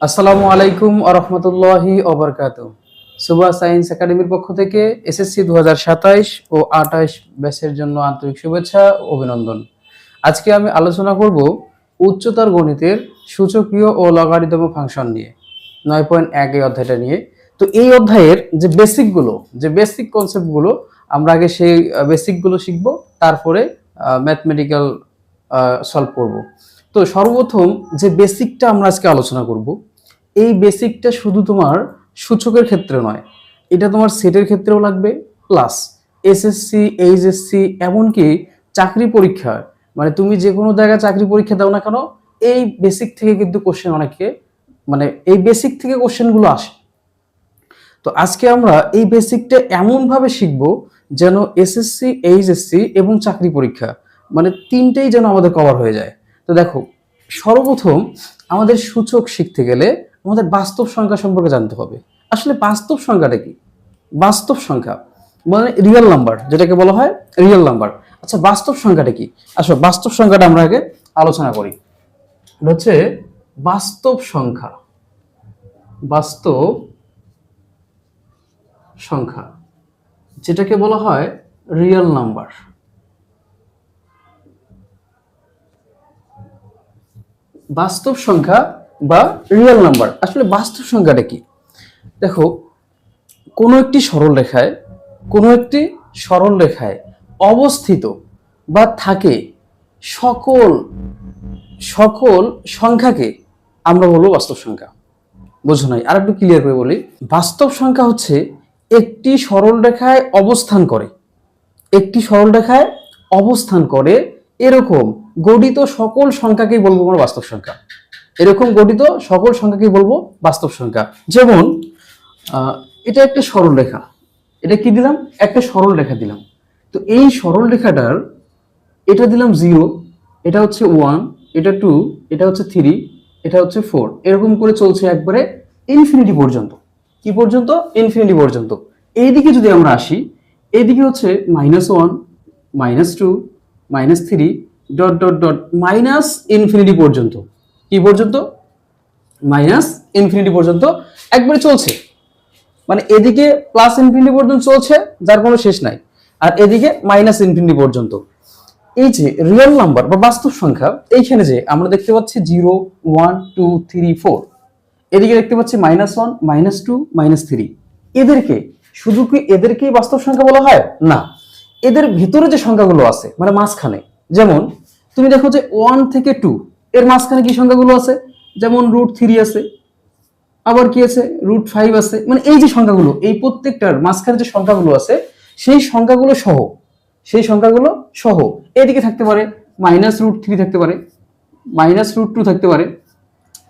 আসসালামু আলাইকুম ওয়া রাহমাতুল্লাহি ওয়া বারাকাতুহু। সুবা সায়েন্স একাডেমির পক্ষ থেকে এসএসসি 2027 ও 28 ব্যাচের জন্য আন্তরিক শুভেচ্ছা ও অভিনন্দন। আজকে আমি আলোচনা করব উচ্চতর গণিতের সূচকীয় ও লগারিদম ফাংশন নিয়ে 9.1 এই অধ্যায়টা নিয়ে। তো এই অধ্যায়ের যে বেসিক কনসেপ্টগুলো আমরা আগে সেই বেসিকগুলো শিখব, তারপরে ম্যাথমেটিক্যাল সলভ করব। তো সর্বপ্রথম যে বেসিকটা আমরা আজকে আলোচনা করব, এই বেসিকটা শুধু তোমার সূচকের ক্ষেত্রে নয়, এটা তোমার সেটের ক্ষেত্রেও লাগবে, প্লাস এসএসসি, এইচএসসি, এমনকি চাকরি পরীক্ষা, মানে তুমি যে কোনো জায়গায় চাকরি পরীক্ষা দাও না কেন, এই বেসিক থেকে কিন্তু কোশ্চেন অনেকে, মানে এই বেসিক থেকে কোশ্চেনগুলো আসে। তো আজকে আমরা এই বেসিকটা এমনভাবে শিখব যেন এসএসসি, এইচএসসি এবং চাকরি পরীক্ষা, মানে তিনটেই যেন আমাদের কভার হয়ে যায়। তো দেখো, সর্বপ্রথম আমাদের সূচক শিখতে গেলে আমাদের বাস্তব সংখ্যা সম্পর্কে জানতে হবে। আসলে বাস্তব সংখ্যাটা কি? বাস্তব সংখ্যা মানে রিয়েল নাম্বার, যেটাকে বলা হয় রিয়েল নাম্বার। আচ্ছা, বাস্তব সংখ্যাটা কি? আসলে বাস্তব সংখ্যাটা আমরা আগে আলোচনা করি। এটা হচ্ছে বাস্তব সংখ্যা। বাস্তব সংখ্যা যেটাকে বলা হয় রিয়েল নাম্বার। বাস্তব সংখ্যা বা রিয়েল নাম্বার, আসলে বাস্তব সংখ্যাটা কি? দেখো, কোনো একটি সরল রেখায় অবস্থিত বা থাকে সকল সকল সংখ্যাকে আমরা বলবো বাস্তব সংখ্যা। বুঝো নাই? আর একটু ক্লিয়ার করে বলি, বাস্তব সংখ্যা হচ্ছে একটি সরল রেখায় অবস্থান করে এরকম গঠিত সকল সংখ্যাকেই বলবো আমরা বাস্তব সংখ্যা। বাস্তব সংখ্যা। যেমন এটা একটা সরল রেখা, এটা কি দিলাম? একটা সরল রেখা দিলাম। তো এই সরল রেখাটার এটা দিলাম 0, এটা হচ্ছে 1, এটা 2, এটা হচ্ছে 3, এটা হচ্ছে 4, এরকম করে চলছে একবারে ইনফিনিটি পর্যন্ত। কি পর্যন্ত? ইনফিনিটি পর্যন্ত। এইদিকে যদি আমরা আসি, এইদিকে হচ্ছে -1, -2, -3 dot dot dot minus infinity পর্যন্ত। কি পর্যন্ত? মাইনাস ইনফিনিটি পর্যন্ত একবারে চলছে। মানে এদিকে প্লাস ইনফিনিটি পর্যন্ত চলছে, যার কোনো শেষ নাই, আর এদিকে মাইনাস ইনফিনিটি পর্যন্ত। এই যে রিয়েল নাম্বার বা বাস্তব সংখ্যা, এইখানে যে আমরা দেখতে পাচ্ছি 0, 1, 2, 3, 4, এদিকে দেখতে পাচ্ছি -1, -2, -3, এদেরকেই বাস্তব সংখ্যা বলা হয় না। এদের ভিতরে যে সংখ্যাগুলো আছে, মানে মাঝখানে, যেমন তুমি দেখো যে 1 থেকে 2 এর মাঝখানে কি সংখ্যাগুলো আছে, যেমন √3 আছে, আবার কি আছে, √5 আছে। মানে এই যে সংখ্যাগুলো, এই প্রত্যেকটার মাঝখানে যে সংখ্যাগুলো আছে, সেই সংখ্যাগুলো সহ এদিকে থাকতে পারে -√3 থাকতে পারে, -√2 থাকতে পারে।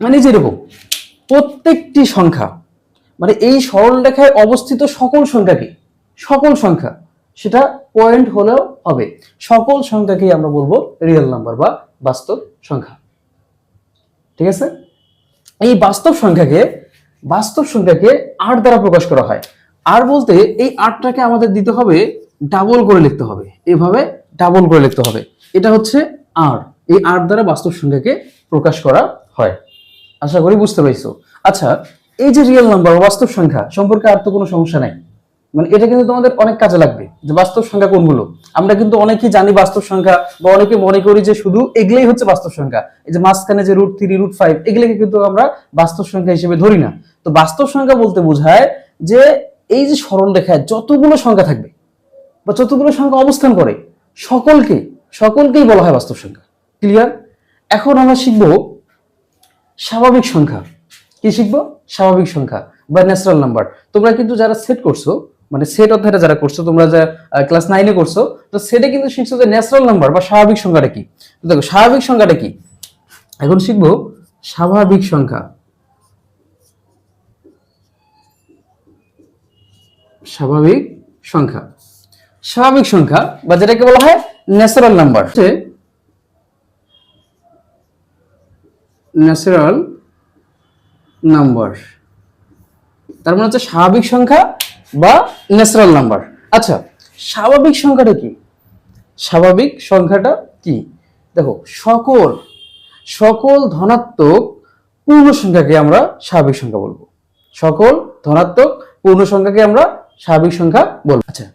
মানে যেরকম প্রত্যেকটি সংখ্যা, মানে এই সরল রেখায় অবস্থিত সকল সংখ্যা, সেটা পয়েন্ট হলেও হবে, সকল সংখ্যাকেই আমরা বলবো রিয়েল নাম্বার বা বাস্তব সংখ্যা। ঠিক আছে? এই বাস্তব সংখ্যাকে 8 দ্বারা প্রকাশ করা হয়। আর বলতে এই 8টাকে আমাদের দিতে হবে, ডাবল করে লিখতে হবে, এভাবে ডাবল করে লিখতে হবে। এটা হচ্ছে আর, এই 8 দ্বারা বাস্তব সংখ্যাকে প্রকাশ করা হয়। আশা করি বুঝতে পারছো। আচ্ছা, এই যে রিয়েল নাম্বার বা বাস্তব সংখ্যা সম্পর্কে আর তো কোনো সমস্যা নাই, মানে এটা কিন্তু তোমাদের অনেক কাজে লাগবে যে বাস্তব সংখ্যা কোনগুলো। আমরা কিন্তু অনেকেই জানি বাস্তব সংখ্যা, বা অনেকে মনে করি যে শুধু এগুলাই হচ্ছে বাস্তব সংখ্যা। এই যে মাঝখানে যে √3, √5, এগুলোকে কিন্তু আমরা বাস্তব সংখ্যা হিসেবে ধরি না। তো বাস্তব সংখ্যা বলতে বোঝায় যে এই যে সরল রেখায় যতগুলো সংখ্যা থাকবে বা যতগুলো সংখ্যা অবস্থান করে, সকলকেই বলা হয় বাস্তব সংখ্যা। ক্লিয়ার? এখন আমরা শিখবো স্বাভাবিক সংখ্যা। কি শিখবো? স্বাভাবিক সংখ্যা বা ন্যাচারাল নাম্বার। তোমরা কিন্তু যারা সেট করছো, মানে সেট অধ্যায়টা যারা করছো, তোমরা যা ক্লাস 9 এ করছো, তো সেটে কিন্তু শিখছো যে ন্যাচারাল নাম্বার বা স্বাভাবিক সংখ্যাটা কি। তো দেখো, স্বাভাবিক সংখ্যাটা কি, এখন শিখবো স্বাভাবিক সংখ্যা। স্বাভাবিক সংখ্যা বা যেটাকে বলা হয় ন্যাচারাল নাম্বার, তার মানে হচ্ছে স্বাভাবিক সংখ্যা বা ন্যাচারাল নাম্বার। আচ্ছা, স্বাভাবিক সংখ্যাটা কি? দেখো, সকল ধনাত্মক পূর্ণ সংখ্যাকে আমরা স্বাভাবিক সংখ্যা বলবো। সকল ধনাত্মক পূর্ণ সংখ্যাকে আমরা স্বাভাবিক সংখ্যা বলবো। আচ্ছা,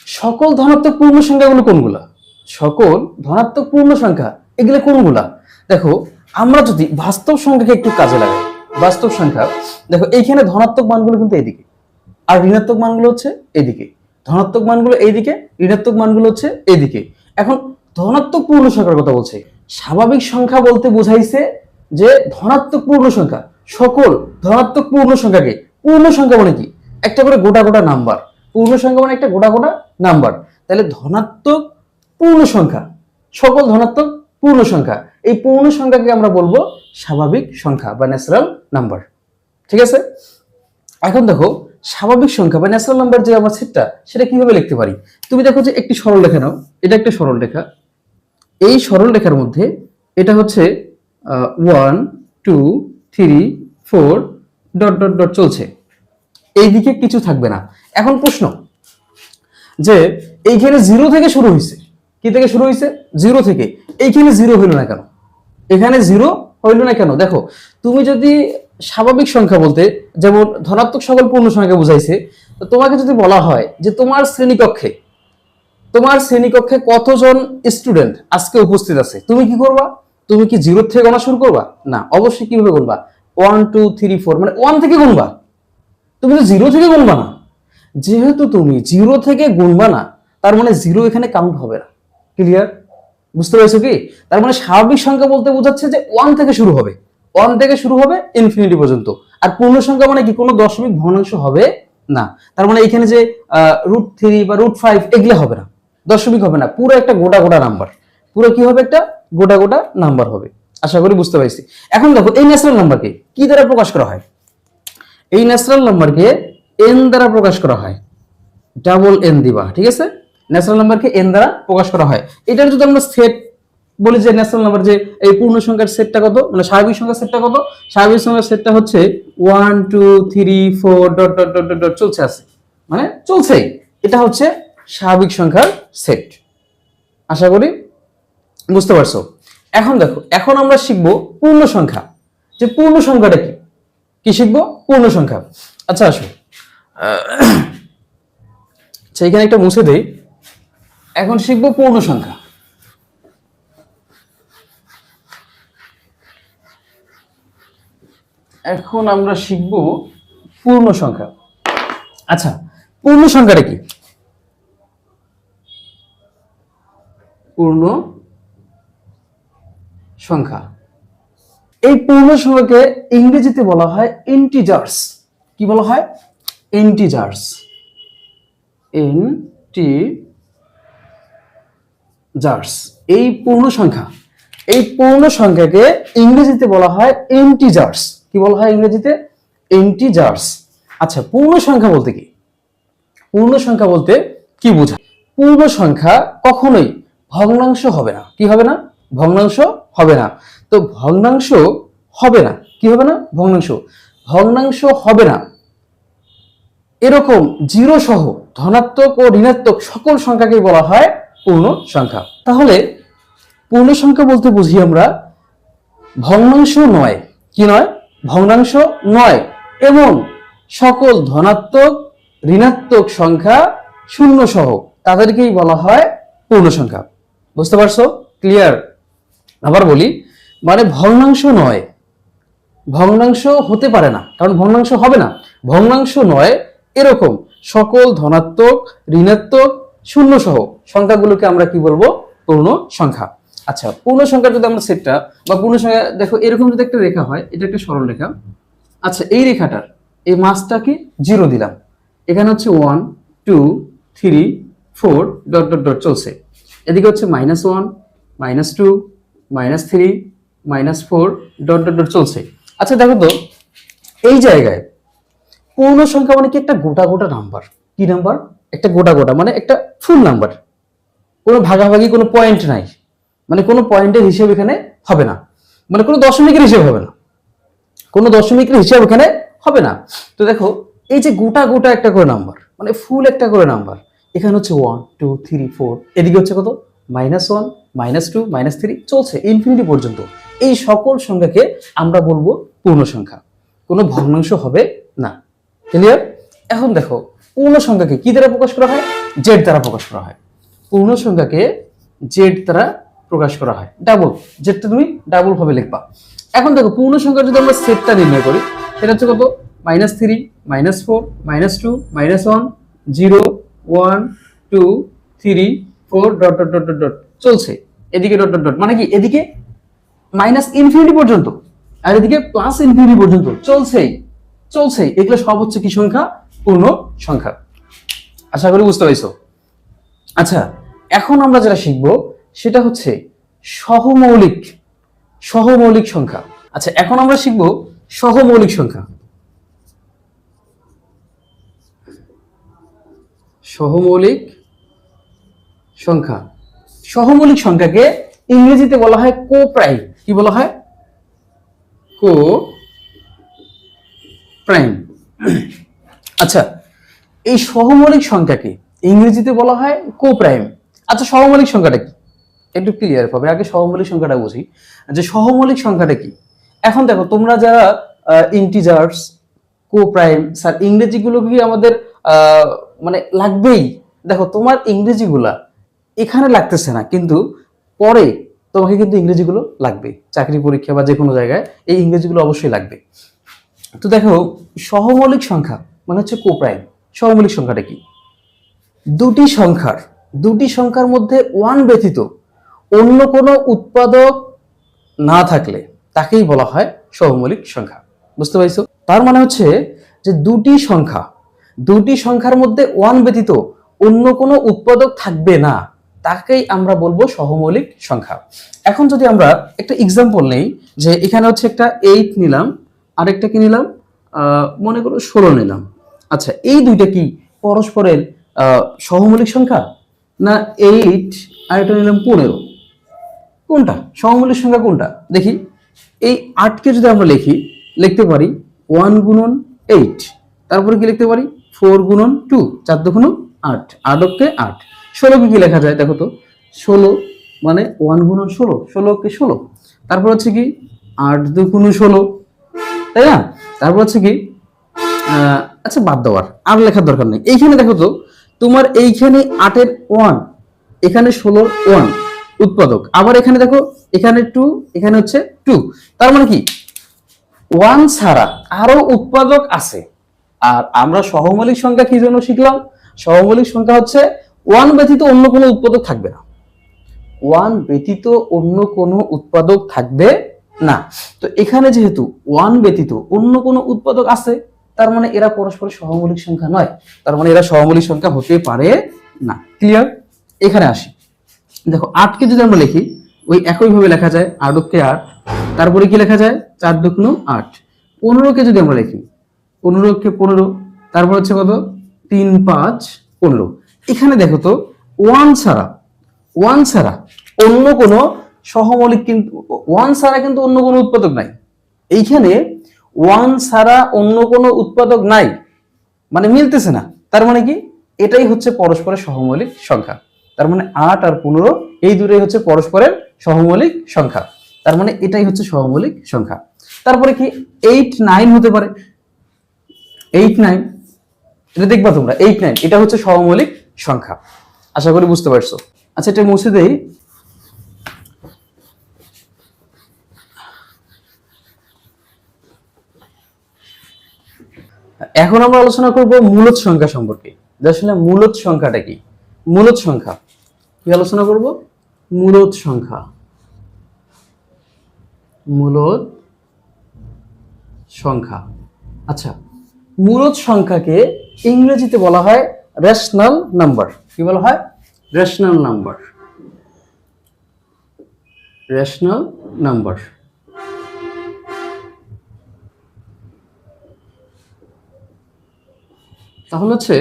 সকল ধনাত্মক পূর্ণ সংখ্যাগুলো কোনগুলা? সকল ধনাত্মক পূর্ণ সংখ্যা এগুলো কোনগুলা? দেখো, আমরা যদি বাস্তব সংখ্যাকে একটু কাজে লাগাই, বাস্তব সংখ্যা দেখো, এইখানে ধনাত্মক মানগুলো কিন্তু এইদিকে, আর ঋণাত্মক মানগুলো হচ্ছে এইদিকে। ধনাত্মক মানগুলো এইদিকে, ঋণাত্মক মানগুলো হচ্ছে এইদিকে। এখন ধনাত্মক পূর্ণ সংখ্যার কথা বলছে। স্বাভাবিক সংখ্যা বলতে বোঝাইছে যে ধনাত্মক পূর্ণ সংখ্যা, সকল ধনাত্মক পূর্ণ সংখ্যাকে, পূর্ণ সংখ্যা মানে কি? একটা করে গোটা গোটা নাম্বার। পূর্ণ সংখ্যা মানে একটা গোটা গোটা নাম্বার। তাহলে ধনাত্মক পূর্ণ সংখ্যা, সকল ধনাত্মক পূর্ণ সংখ্যা, এই পূর্ণ সংখ্যাকে আমরা বলবো স্বাভাবিক সংখ্যা বা ন্যাচারাল নাম্বার। ঠিক আছে? এখন দেখো, স্বাভাবিক সংখ্যা বা ন্যাচারাল নাম্বার যে আমার সেটটা, সেটা কিভাবে লিখতে পারি? তুমি দেখো যে একটি সরল রেখা নাও, এটা একটা সরল রেখা। এই সরল রেখার মধ্যে এটা হচ্ছে 1 2 3 4 ডট ডট ডট চলছে, এইদিকে কিছু থাকবে না। এখন প্রশ্ন যে এইখানে 0 থেকে শুরু হয়েছে, কি থেকে শুরু হয়েছে? 0 থেকে। এইখানে 0 হইল না কেন? এখানে 0 হইল না কেন? দেখো, তুমি যদি স্বাভাবিক সংখ্যা বলতে, যেমন ধনাত্মক সকল পূর্ণ সংখ্যা বুঝাইছে, তো তোমাকে যদি বলা হয় যে তোমার শ্রেণীকক্ষে কতজন স্টুডেন্ট আজকে উপস্থিত আছে, তুমি কি করবা? তুমি কি 0 থেকে গণনা শুরু করবা? না, অবশ্যই কিভাবে গুনবা? 1 2 3 4, মানে 1 থেকে গুনবা। তুমি তো 0 থেকে গুনবা না। যেহেতু তুমি 0 থেকে গুনবা না, তার মানে 0 এখানে কাউন্ট হবে না। ক্লিয়ার? বুঝতে পেরেছো কি? তার মানে স্বাভাবিক সংখ্যা বলতে বোঝাচ্ছে যে 1 থেকে শুরু হবে, 1 থেকে শুরু হবে ইনফিনিটি পর্যন্ত। আর পূর্ণ সংখ্যা মানে কি? কোনো দশমিক ভগ্নাংশ হবে না। তার মানে এখানে যে √3 বা √5 এগুলো হবে না, দশমিক হবে না, পুরো একটা গোটা গোটা নাম্বার। পুরো কি হবে? একটা গোটা গোটা নাম্বার হবে। আশা করি বুঝতে পারছি। এখন দেখো, এই ন্যাচারাল নাম্বারকে কি দ্বারা প্রকাশ করা হয়? এই ন্যাচারাল নাম্বারকে n দ্বারা প্রকাশ করা হয়। ডাবল n দিবা, ঠিক আছে? ন্যাচারাল নাম্বারকে n দ্বারা প্রকাশ করা হয়। এটার যদি আমরা সেট বলি যে ন্যাচারাল নাম্বার, যে এই পূর্ণ সংখ্যার সেটটা কত, মানে স্বাভাবিক সংখ্যার সেটটা কত? স্বাভাবিক সংখ্যার সেটটা হচ্ছে 1 2 3 4 ডট ডট ডট ডট চলছে আছে, মানে চলছে। এটা হচ্ছে স্বাভাবিক সংখ্যার সেট। আশা করি বুঝতে পারছো। এখন দেখো, এখন আমরা শিখবো পূর্ণ সংখ্যা। যে পূর্ণ সংখ্যাটা কি, কি শিখবো? পূর্ণ সংখ্যা। আচ্ছা, আসো সেইখানে একটা মুছে দেই। এখন শিখবো পূর্ণ সংখ্যা। এখন আমরা শিখব পূর্ণ সংখ্যা। আচ্ছা, পূর্ণ সংখ্যাটা কি? পূর্ণ সংখ্যা, এই পূর্ণ সংখ্যাকে ইংরেজিতে বলা হয় ইন্টিজার্স। কি বলা হয়? ইন্টিজার্স। ইন্টিজার্স, এই পূর্ণ সংখ্যা, এই পূর্ণ সংখ্যাকে ইংরেজিতে বলা হয় ইন্টিজার্স। কি বলা হয় ইংরেজিতে? ইন্টিজার্স। আচ্ছা, পূর্ণ সংখ্যা বলতে কি? পূর্ণ সংখ্যা বলতে কি বোঝায়? পূর্ণ সংখ্যা কখনোই ভগ্নাংশ হবে না। কি হবে না? ভগ্নাংশ হবে না। তো ভগ্নাংশ হবে না, কি হবে না? ভগ্নাংশ হবে না এরকম 0 সহ ধনাত্মক ও ঋণাত্মক সকল সংখ্যাকে বলা হয় পূর্ণ সংখ্যা। তাহলে পূর্ণ সংখ্যা বলতে বুঝি আমরা ভগ্নাংশ নয়, কি নয়? ভগ্নাংশ নয়, এবং সকল ধনাত্মক ঋণাত্মক সংখ্যা 0 সহ তাদেরকেই বলা হয় পূর্ণ সংখ্যা। বুঝতে পারছো? ক্লিয়ার? আবার বলি, মানে ভগ্নাংশ নয়, ভগ্নাংশ হতে পারে না, কারণ ভগ্নাংশ হবে না। ভগ্নাংশ নয় এরকম সকল ধনাত্মক ঋণাত্মক 0 সহ সংখ্যাগুলোকে আমরা কি বলবো? পূর্ণ সংখ্যা। আচ্ছা, পূর্ণ সংখ্যার যদি আমরা সেটটা বা পূর্ণ সংখ্যা, দেখো এরকম যদি একটা রেখা হয়, এটা একটা সরল রেখা। আচ্ছা, এই রেখাটার এই মাসটা কি? 0 দিলাম। এখানে হচ্ছে 1 2 3 4 ডট ডট ডট চলছে। এদিকে হচ্ছে -1 -2 -3 -4 ডট ডট ডট চলছে। আচ্ছা, দেখো তো, এই জায়গায় পূর্ণ সংখ্যা মানে কি? একটা গোটা গোটা নাম্বার। কি নাম্বার? একটা গোটা গোটা, মানে একটা ফুল নাম্বার। কোনো ভাগাভাগি, কোনো পয়েন্ট নাই, মানে কোনো পয়েন্টের হিসেব এখানে হবে না, মানে কোনো দশমিকের হিসেব হবে না, কোনো দশমিকের হিসাব এখানে হবে না। তো দেখো, এই যে গোটা গোটা একটা করে নাম্বার, মানে ফুল একটা করে নাম্বার, এখানে হচ্ছে 1 2 3 4, এদিকে হচ্ছে কত? -1 -2 -3 চলছে ইনফিনিটি পর্যন্ত। এই সকল সংখ্যাকে আমরা বলবো পূর্ণ সংখ্যা, কোনো ভগ্নাংশ হবে না। ক্লিয়ার? এখন দেখো পূর্ণ সংখ্যাকে কি দ্বারা প্রকাশ করা হয়? জেড দ্বারা প্রকাশ করা হয়। পূর্ণ সংখ্যাকে জেড দ্বারা প্রকাশ করা হয়। ডাবল, জেডটা তুমি ডাবল ভাবে লিখবা। এখন দেখো পূর্ণ সংখ্যার যদি আমরা সেটটা নির্ণয় করি, সেটা হচ্ছে কত? -3, -4, -2, -1, 0, 1, 2, 3, 4 dot dot dot dot dot চলছে। এদিকে ডট ডট ডট মানে কি? এদিকে -ইনফিনিটি পর্যন্ত আর এদিকে +ইনফিনিটি পর্যন্ত চলছেই চলছেই। এগুলো সব হচ্ছে কি সংখ্যা? পূর্ণ সংখ্যা। আশা করি বুঝতে পারছো। আচ্ছা, এখন আমরা যেটা শিখবো সেটা হচ্ছে সহমৌলিক সহমৌলিক সংখ্যা। আচ্ছা, এখন আমরা শিখবো সহমৌলিক সংখ্যা। সহমৌলিক সংখ্যা, সহমৌলিক সংখ্যাকে ইংরেজিতে বলা হয় কো প্রাইম। কি বলা হয়? কো প্রাইম। আচ্ছা, এই সহমৌলিক সংখ্যাকে ইংরেজিতে বলা হয় কো প্রাইম। আচ্ছা, সহমৌলিক সংখ্যাটা কি একটু ক্লিয়ার হবে। আগে সহমৌলিক সংখ্যাটা বুঝি যে সহমৌলিক সংখ্যাটা কি। এখন দেখো তোমরা যারা ইন্টিজার্স, কো প্রাইম, স্যার ইংরেজিগুলো কি আমাদের মানে লাগবেই? দেখো তোমার ইংরেজিগুলা এখানে লাগতেছে না, কিন্তু পরে তোমাকে কিন্তু ইংরেজিগুলো লাগবে। চাকরি পরীক্ষা বা যে কোনো জায়গায় এই ইংরেজিগুলো অবশ্যই লাগবে। তো দেখো সহমৌলিক সংখ্যা মানে হচ্ছে কো প্রাইম। সহমৌলিক সংখ্যাটা কি? দুটি সংখ্যার মধ্যে ওয়ান ব্যতীত অন্য কোনো উৎপাদক না থাকলে তাকেই বলা হয় সহমৌলিক সংখ্যা। বুঝতে পারছো? তার মানে হচ্ছে যে দুটি সংখ্যার মধ্যে ওয়ান ব্যতীত অন্য কোনো উৎপাদক থাকবে না, তাকেই আমরা বলবো সহমৌলিক সংখ্যা। এখন যদি আমরা একটা এক্সাম্পল নেই, যে এখানে হচ্ছে একটা 8 নিলাম, আরেকটা কি নিলাম, মনে করো 16 নিলাম। আচ্ছা, এই দুইটা কি পরস্পরের সহমৌলিক সংখ্যা? না 8 আর এটা নিলাম 15, কোনটা সহমৌলিক সংখ্যা? কোনটা দেখি। এই 8কে যদি আমরা লিখতে পারি 1 গুণন 8, তারপরে কি লিখতে পারি 4 গুণন 2, 4 2 8, 8 8। 16কে কি লেখা যায় দেখো তো? 16 মানে 1 গুণন 16, 16কে 16, তারপর হচ্ছে কি 8 2 16, তাই না? তারপর হচ্ছে কি আচ্ছা বাদ দেওয়ার আর লেখার দরকার নেই। এইখানে দেখো তো তোমার এইখানে 8-এর 1, এখানে 16-র 1 উৎপাদক, আবার এখানে দেখো এখানে 2, এখানে হচ্ছে 2। তার মানে কি 1 ছাড়া আরো উৎপাদক আছে। আর আমরা সহমৌলিক সংখ্যা কি জন্য শিখলাম? সহমৌলিক সংখ্যা হচ্ছে 1 ব্যতীত অন্য কোনো উৎপাদক থাকবে না। 1 ব্যতীত অন্য কোনো উৎপাদক থাকবে না। তো এখানে যেহেতু 1 ব্যতীত অন্য কোনো উৎপাদক আছে, তার মানে এরা পরস্পর সহমৌলিক সংখ্যা নয়, তার মানে এরা সহমৌলিক সংখ্যা হতে পারে না। ক্লিয়ার? এখানে আসি। দেখো 8কে যদি আমরা লিখি ওই একই ভাবে লেখা যায় 8কে 8, তারপরে কি লেখা যায় 4 2 8। 15কে যদি আমরা লিখি 15কে 15, তারপর হচ্ছে কত 3 5 15। এখানে দেখো তো 1 ছাড়া অন্য কোনো সহমৌলিক, কিন্তু 1 ছাড়া কিন্তু অন্য কোনো উৎপাদক নাই। এইখানে 1 ছাড়া অন্য কোনো উৎপাদক নাই মানে মিলতেছে না। তার মানে কি এটাই হচ্ছে পরস্পরের সহমৌলিক সংখ্যা। তার মানে 8 আর 15 এই দুটোই হচ্ছে পরস্পরের সহমৌলিক সংখ্যা। তার মানে এটাই হচ্ছে সহমৌলিক সংখ্যা। তারপরে কি 8 9 হতে পারে। 8 9 এটা দেখবা তোমরা, 8 9 এটা হচ্ছে সহমৌলিক সংখ্যা। আশা করি বুঝতে পারছো। আচ্ছা, এটা মুছে দেই। এখন আমরা আলোচনা করব মূলদ সংখ্যা সম্পর্কে। আসলে মূলদ সংখ্যাটা কি? মূলদ সংখ্যা কি আলোচনা করব? মূলদ সংখ্যা। মূলদ সংখ্যা। আচ্ছা, মূলদ সংখ্যাকে ইংরেজিতে বলা হয় রেশনাল নাম্বার। কি বলা হয়? Rational number. Rational number. তাহলে হচ্ছে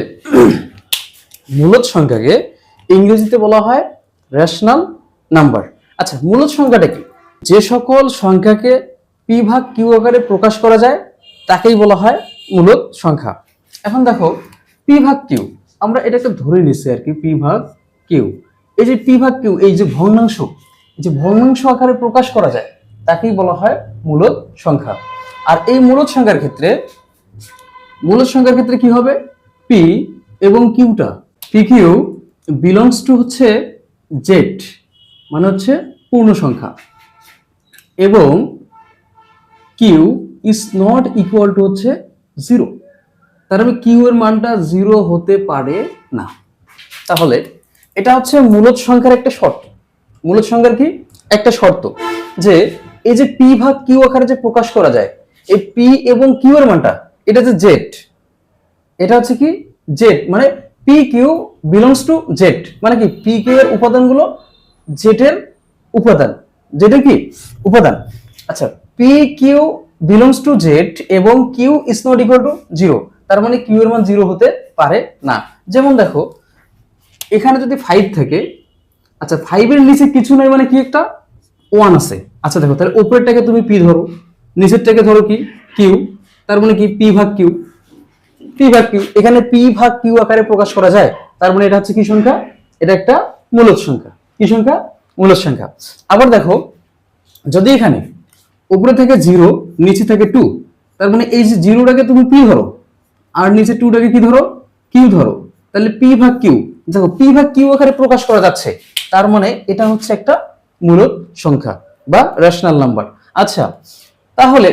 মূলদ সংখ্যাকে ইংরেজিতে বলা হয় রেশনাল নাম্বার। আচ্ছা, মূলদ সংখ্যাটা কি? যে সকল সংখ্যাকে পি ভাগ কিউ আকারে প্রকাশ করা যায় তাকেই বলা হয় মূলদ সংখ্যা। এখন দেখো পি ভাগ কিউ, আমরা এটাকে ধরে নিচ্ছি আর কি, পি ভাগ কিউ। এই যে পি ভাগ কিউ, এই যে ভগ্নাংশ আকারে প্রকাশ করা যায়, তাকেই বলা হয় মূলদ সংখ্যা। আর এই মূলদ সংখ্যার ক্ষেত্রে কি হবে, পি এবং কিউটা, পি কিউ বিলংস টু হচ্ছে জেড, মানে হচ্ছে পূর্ণ সংখ্যা, এবং Q is not equal to হচ্ছে 0। তার মানে কিউ এর মানটা 0 হতে পারে না। তাহলে এটা হচ্ছে মূলদ সংখ্যার একটা শর্ত। মূলদ সংখ্যার কি একটা শর্ত, যে এই যে পি ভাগ কিউ আকারে যে প্রকাশ করা যায়, এই পি এবং কিউ এর মানটা, এটা যে জেড, এটা হচ্ছে কি জেড, মানে P Q belongs to Z, মানে কি পি কিউ এর উপাদানগুলো জেড এর উপাদান, জেড এর কি উপাদান। আচ্ছা, P Q belongs to Z এবং Q is not equal to 0, তার মানে কিউ এর মান 0 হতে পারে না। যেমন দেখো এখানে যদি 5 থাকে, আচ্ছা 5 এর নিচে কিছু নাই, মানে কি একটা 1 আছে। আচ্ছা দেখো, তাহলে উপরেরটাকে তুমি পি ধরো, নিচেরটাকে ধরো কি কিউ, তার মানে কি পি ভাগ কিউ, এখানে পি ভাগ কিউ আকারে প্রকাশ করা যায়, তার মানে এটা হচ্ছে কি সংখ্যা, এটা একটা মূলদ সংখ্যা। কি সংখ্যা, মূলদ সংখ্যা। আবার দেখো যদি এখানে উপরে থেকে 0, নিচে থেকে 2, তার মানে এই যে 0টাকে তুমি পি ধরো আর নিচে 2টাকে কি ধরো, কিউ ধরো, তাহলে পি ভাগ কিউ, দেখো পি ভাগ কিউ আকারে প্রকাশ করা যাচ্ছে, তার মানে এটা হচ্ছে একটা মূলদ সংখ্যা বা রেশনাল নাম্বার। আচ্ছা, তাহলে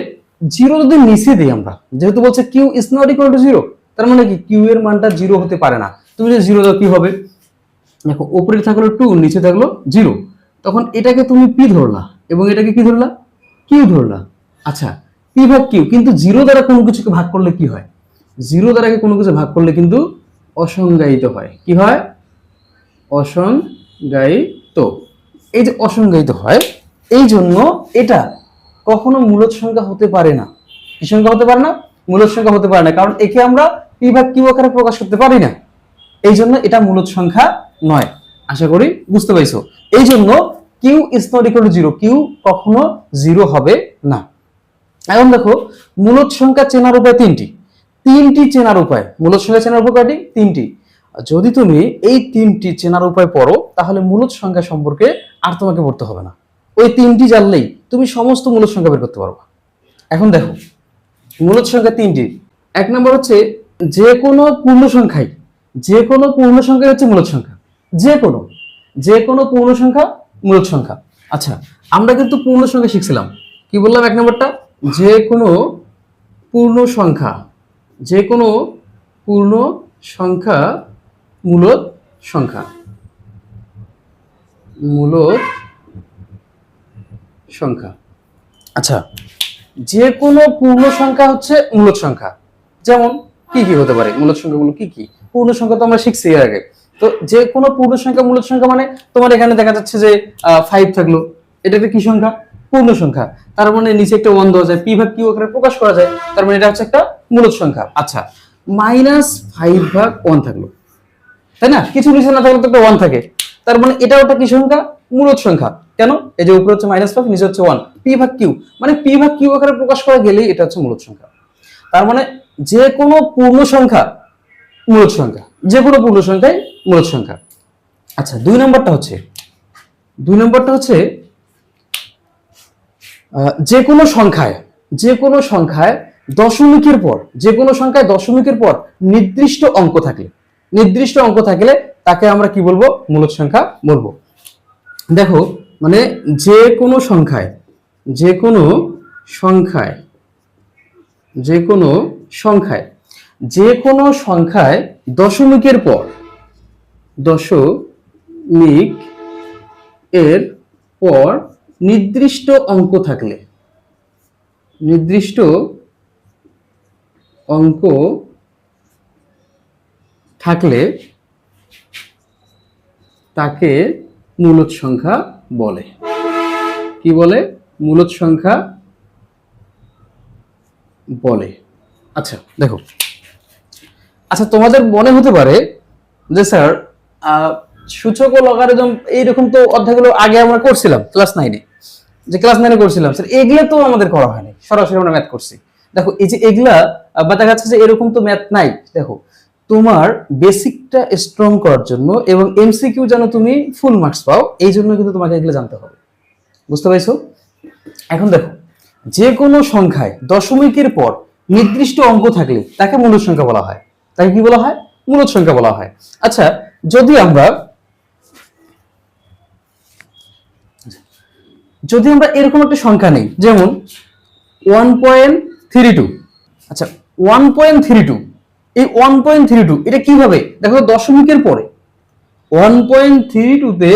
0 যদি নিচে দিই আমরা, যেহেতু বলছে Q is not equal to 0, তার মানে কি কিউ এর মানটা 0 হতে পারে না। তুমি যদি 0 দাও কি হবে, দেখো উপরে থাকলো 2, নিচে থাকলো 0, তখন এটাকে তুমি পি ধরলা এবং এটাকে কি ধরলা, কিউ ধরলা। আচ্ছা, পি ভাগ কিউ, কিন্তু 0 দ্বারা কোনো কিছুকে ভাগ করলে কি হয়, 0 দ্বারা কোনো কিছু ভাগ করলে কিন্তু অসংজ্ঞায়িত হয়। কি হয়, অসংজ্ঞায়িত। এই যে অসংজ্ঞায়িত হয়, এই জন্য এটা কখনো মূলদ সংখ্যা হতে পারে না। কি সংখ্যা হতে পারে না, মূলদ সংখ্যা হতে পারে না, কারণ একে আমরা পি ভাগ কিউ আকারে প্রকাশ করতে পারি না, এই জন্য এটা মূলদ সংখ্যা নয়। আশা করি বুঝতে পাইছো। এই জন্য Q is not equal to 0, Q কখনো 0 হবে না। এখন দেখো মূলদ সংখ্যা চেনার উপায় তিনটি চেনার উপায়, মূলদ সংখ্যা চেনার উপায় কয়টি, 3টি। যদি তুমি এই 3টি চেনার উপায় পড়ো, তাহলে মূলদ সংখ্যা সম্পর্কে আর তোমাকে পড়তে হবে না। ওই 3টি জানলেই তুমি সমস্ত মূলদ সংখ্যা বের করতে পারবে। এখন দেখো মূলদ সংখ্যা 3টি। 1 নম্বর হচ্ছে যে কোনো পূর্ণ সংখ্যাই, হচ্ছে মূলদ সংখ্যা, যে কোনো পূর্ণ সংখ্যা মূলদ সংখ্যা। আচ্ছা, আমরা কিন্তু পূর্ণ সংখ্যা শিখছিলাম, কি বললাম 1 নম্বরটা, যে কোনো পূর্ণ সংখ্যা মূলদ সংখ্যা, আচ্ছা, যে কোনো পূর্ণ সংখ্যা হচ্ছে মূলদ সংখ্যা। যেমন কি কি হতে পারে মূলদ সংখ্যাগুলো, কি কি পূর্ণ সংখ্যা তো আমরা শিখছি এর আগে। তো যে কোনো পূর্ণ সংখ্যা মূলদ সংখ্যা, মানে তোমার এখানে দেখা যাচ্ছে যে 5 থাকলো, এটা একটা কি সংখ্যা, পূর্ণ সংখ্যা, তার মানে নিচে একটা 1 দেওয়া যায়, পি ভাগ কিউ আকারে প্রকাশ করা যায়, তার মানে এটা হচ্ছে একটা মূলদ সংখ্যা। আচ্ছা, -5 ভাগ 1 থাকলো, তাই না, কিছু নিচে না থাকলে তো একটা 1 থাকে, তার মানে এটা ওটা কি সংখ্যা, মূলদ সংখ্যা। কেন, এই যে উপরে হচ্ছে -5, নিচে হচ্ছে 1, পি ভাগ কিউ, মানে পি ভাগ কিউ আকারে প্রকাশ করা গেলেই এটা হচ্ছে মূলদ সংখ্যা। তার মানে যে কোনো পূর্ণ সংখ্যা মূলদ সংখ্যা, যে কোনো পূর্ণ সংখ্যাই মূলদ সংখ্যা। আচ্ছা, 2 নম্বরটা হচ্ছে যে কোনো সংখ্যায় দশমিকের পর নির্দিষ্ট অঙ্ক থাকলে তাকে আমরা কি বলবো, মূলদ সংখ্যা বলবো। দেখো মানে যে কোনো সংখ্যায় দশমিকের পর নির্দিষ্ট অঙ্ক থাকলে তাকে মূলদ সংখ্যা বলে। কি বলে, মূলদ সংখ্যা বলে। আচ্ছা দেখো, আচ্ছা তোমাদের মনে হতে পারে যে স্যার সূচক ও লগারিদম এইরকম তো অধ্যায়গুলো আগে আমরা করছিলাম ক্লাস 9-এ করছিলাম স্যার, এগুলা তো আমাদের করা হয়নি, সরাসরি আমরা ম্যাথ করছি। দেখো এই যে এগুলা বা দেখা যাচ্ছে যে এরকম তো ম্যাথ নাই। দেখো তোমার বেসিকটা স্ট্রং করার জন্য এবং এমসিকিউ যেন তুমি ফুল মার্কস পাও, এই জন্য কিন্তু তোমাকে এগুলো জানতে হবে। বুঝতে পারছো? এখন দেখো, যে কোনো সংখ্যায় দশমিকের পর নির্দিষ্ট অঙ্ক থাকলে তাকে মূলদ সংখ্যা বলা হয়। তাকে কি বলা হয়? মূলদ সংখ্যা বলা হয়। আচ্ছা, যদি আমরা এরকম একটা সংখ্যা নেই, যেমন 1.32। আচ্ছা, 1.32, এই 1.32 এটা কিভাবে? দেখো দশমিকের পরে 1.32 তে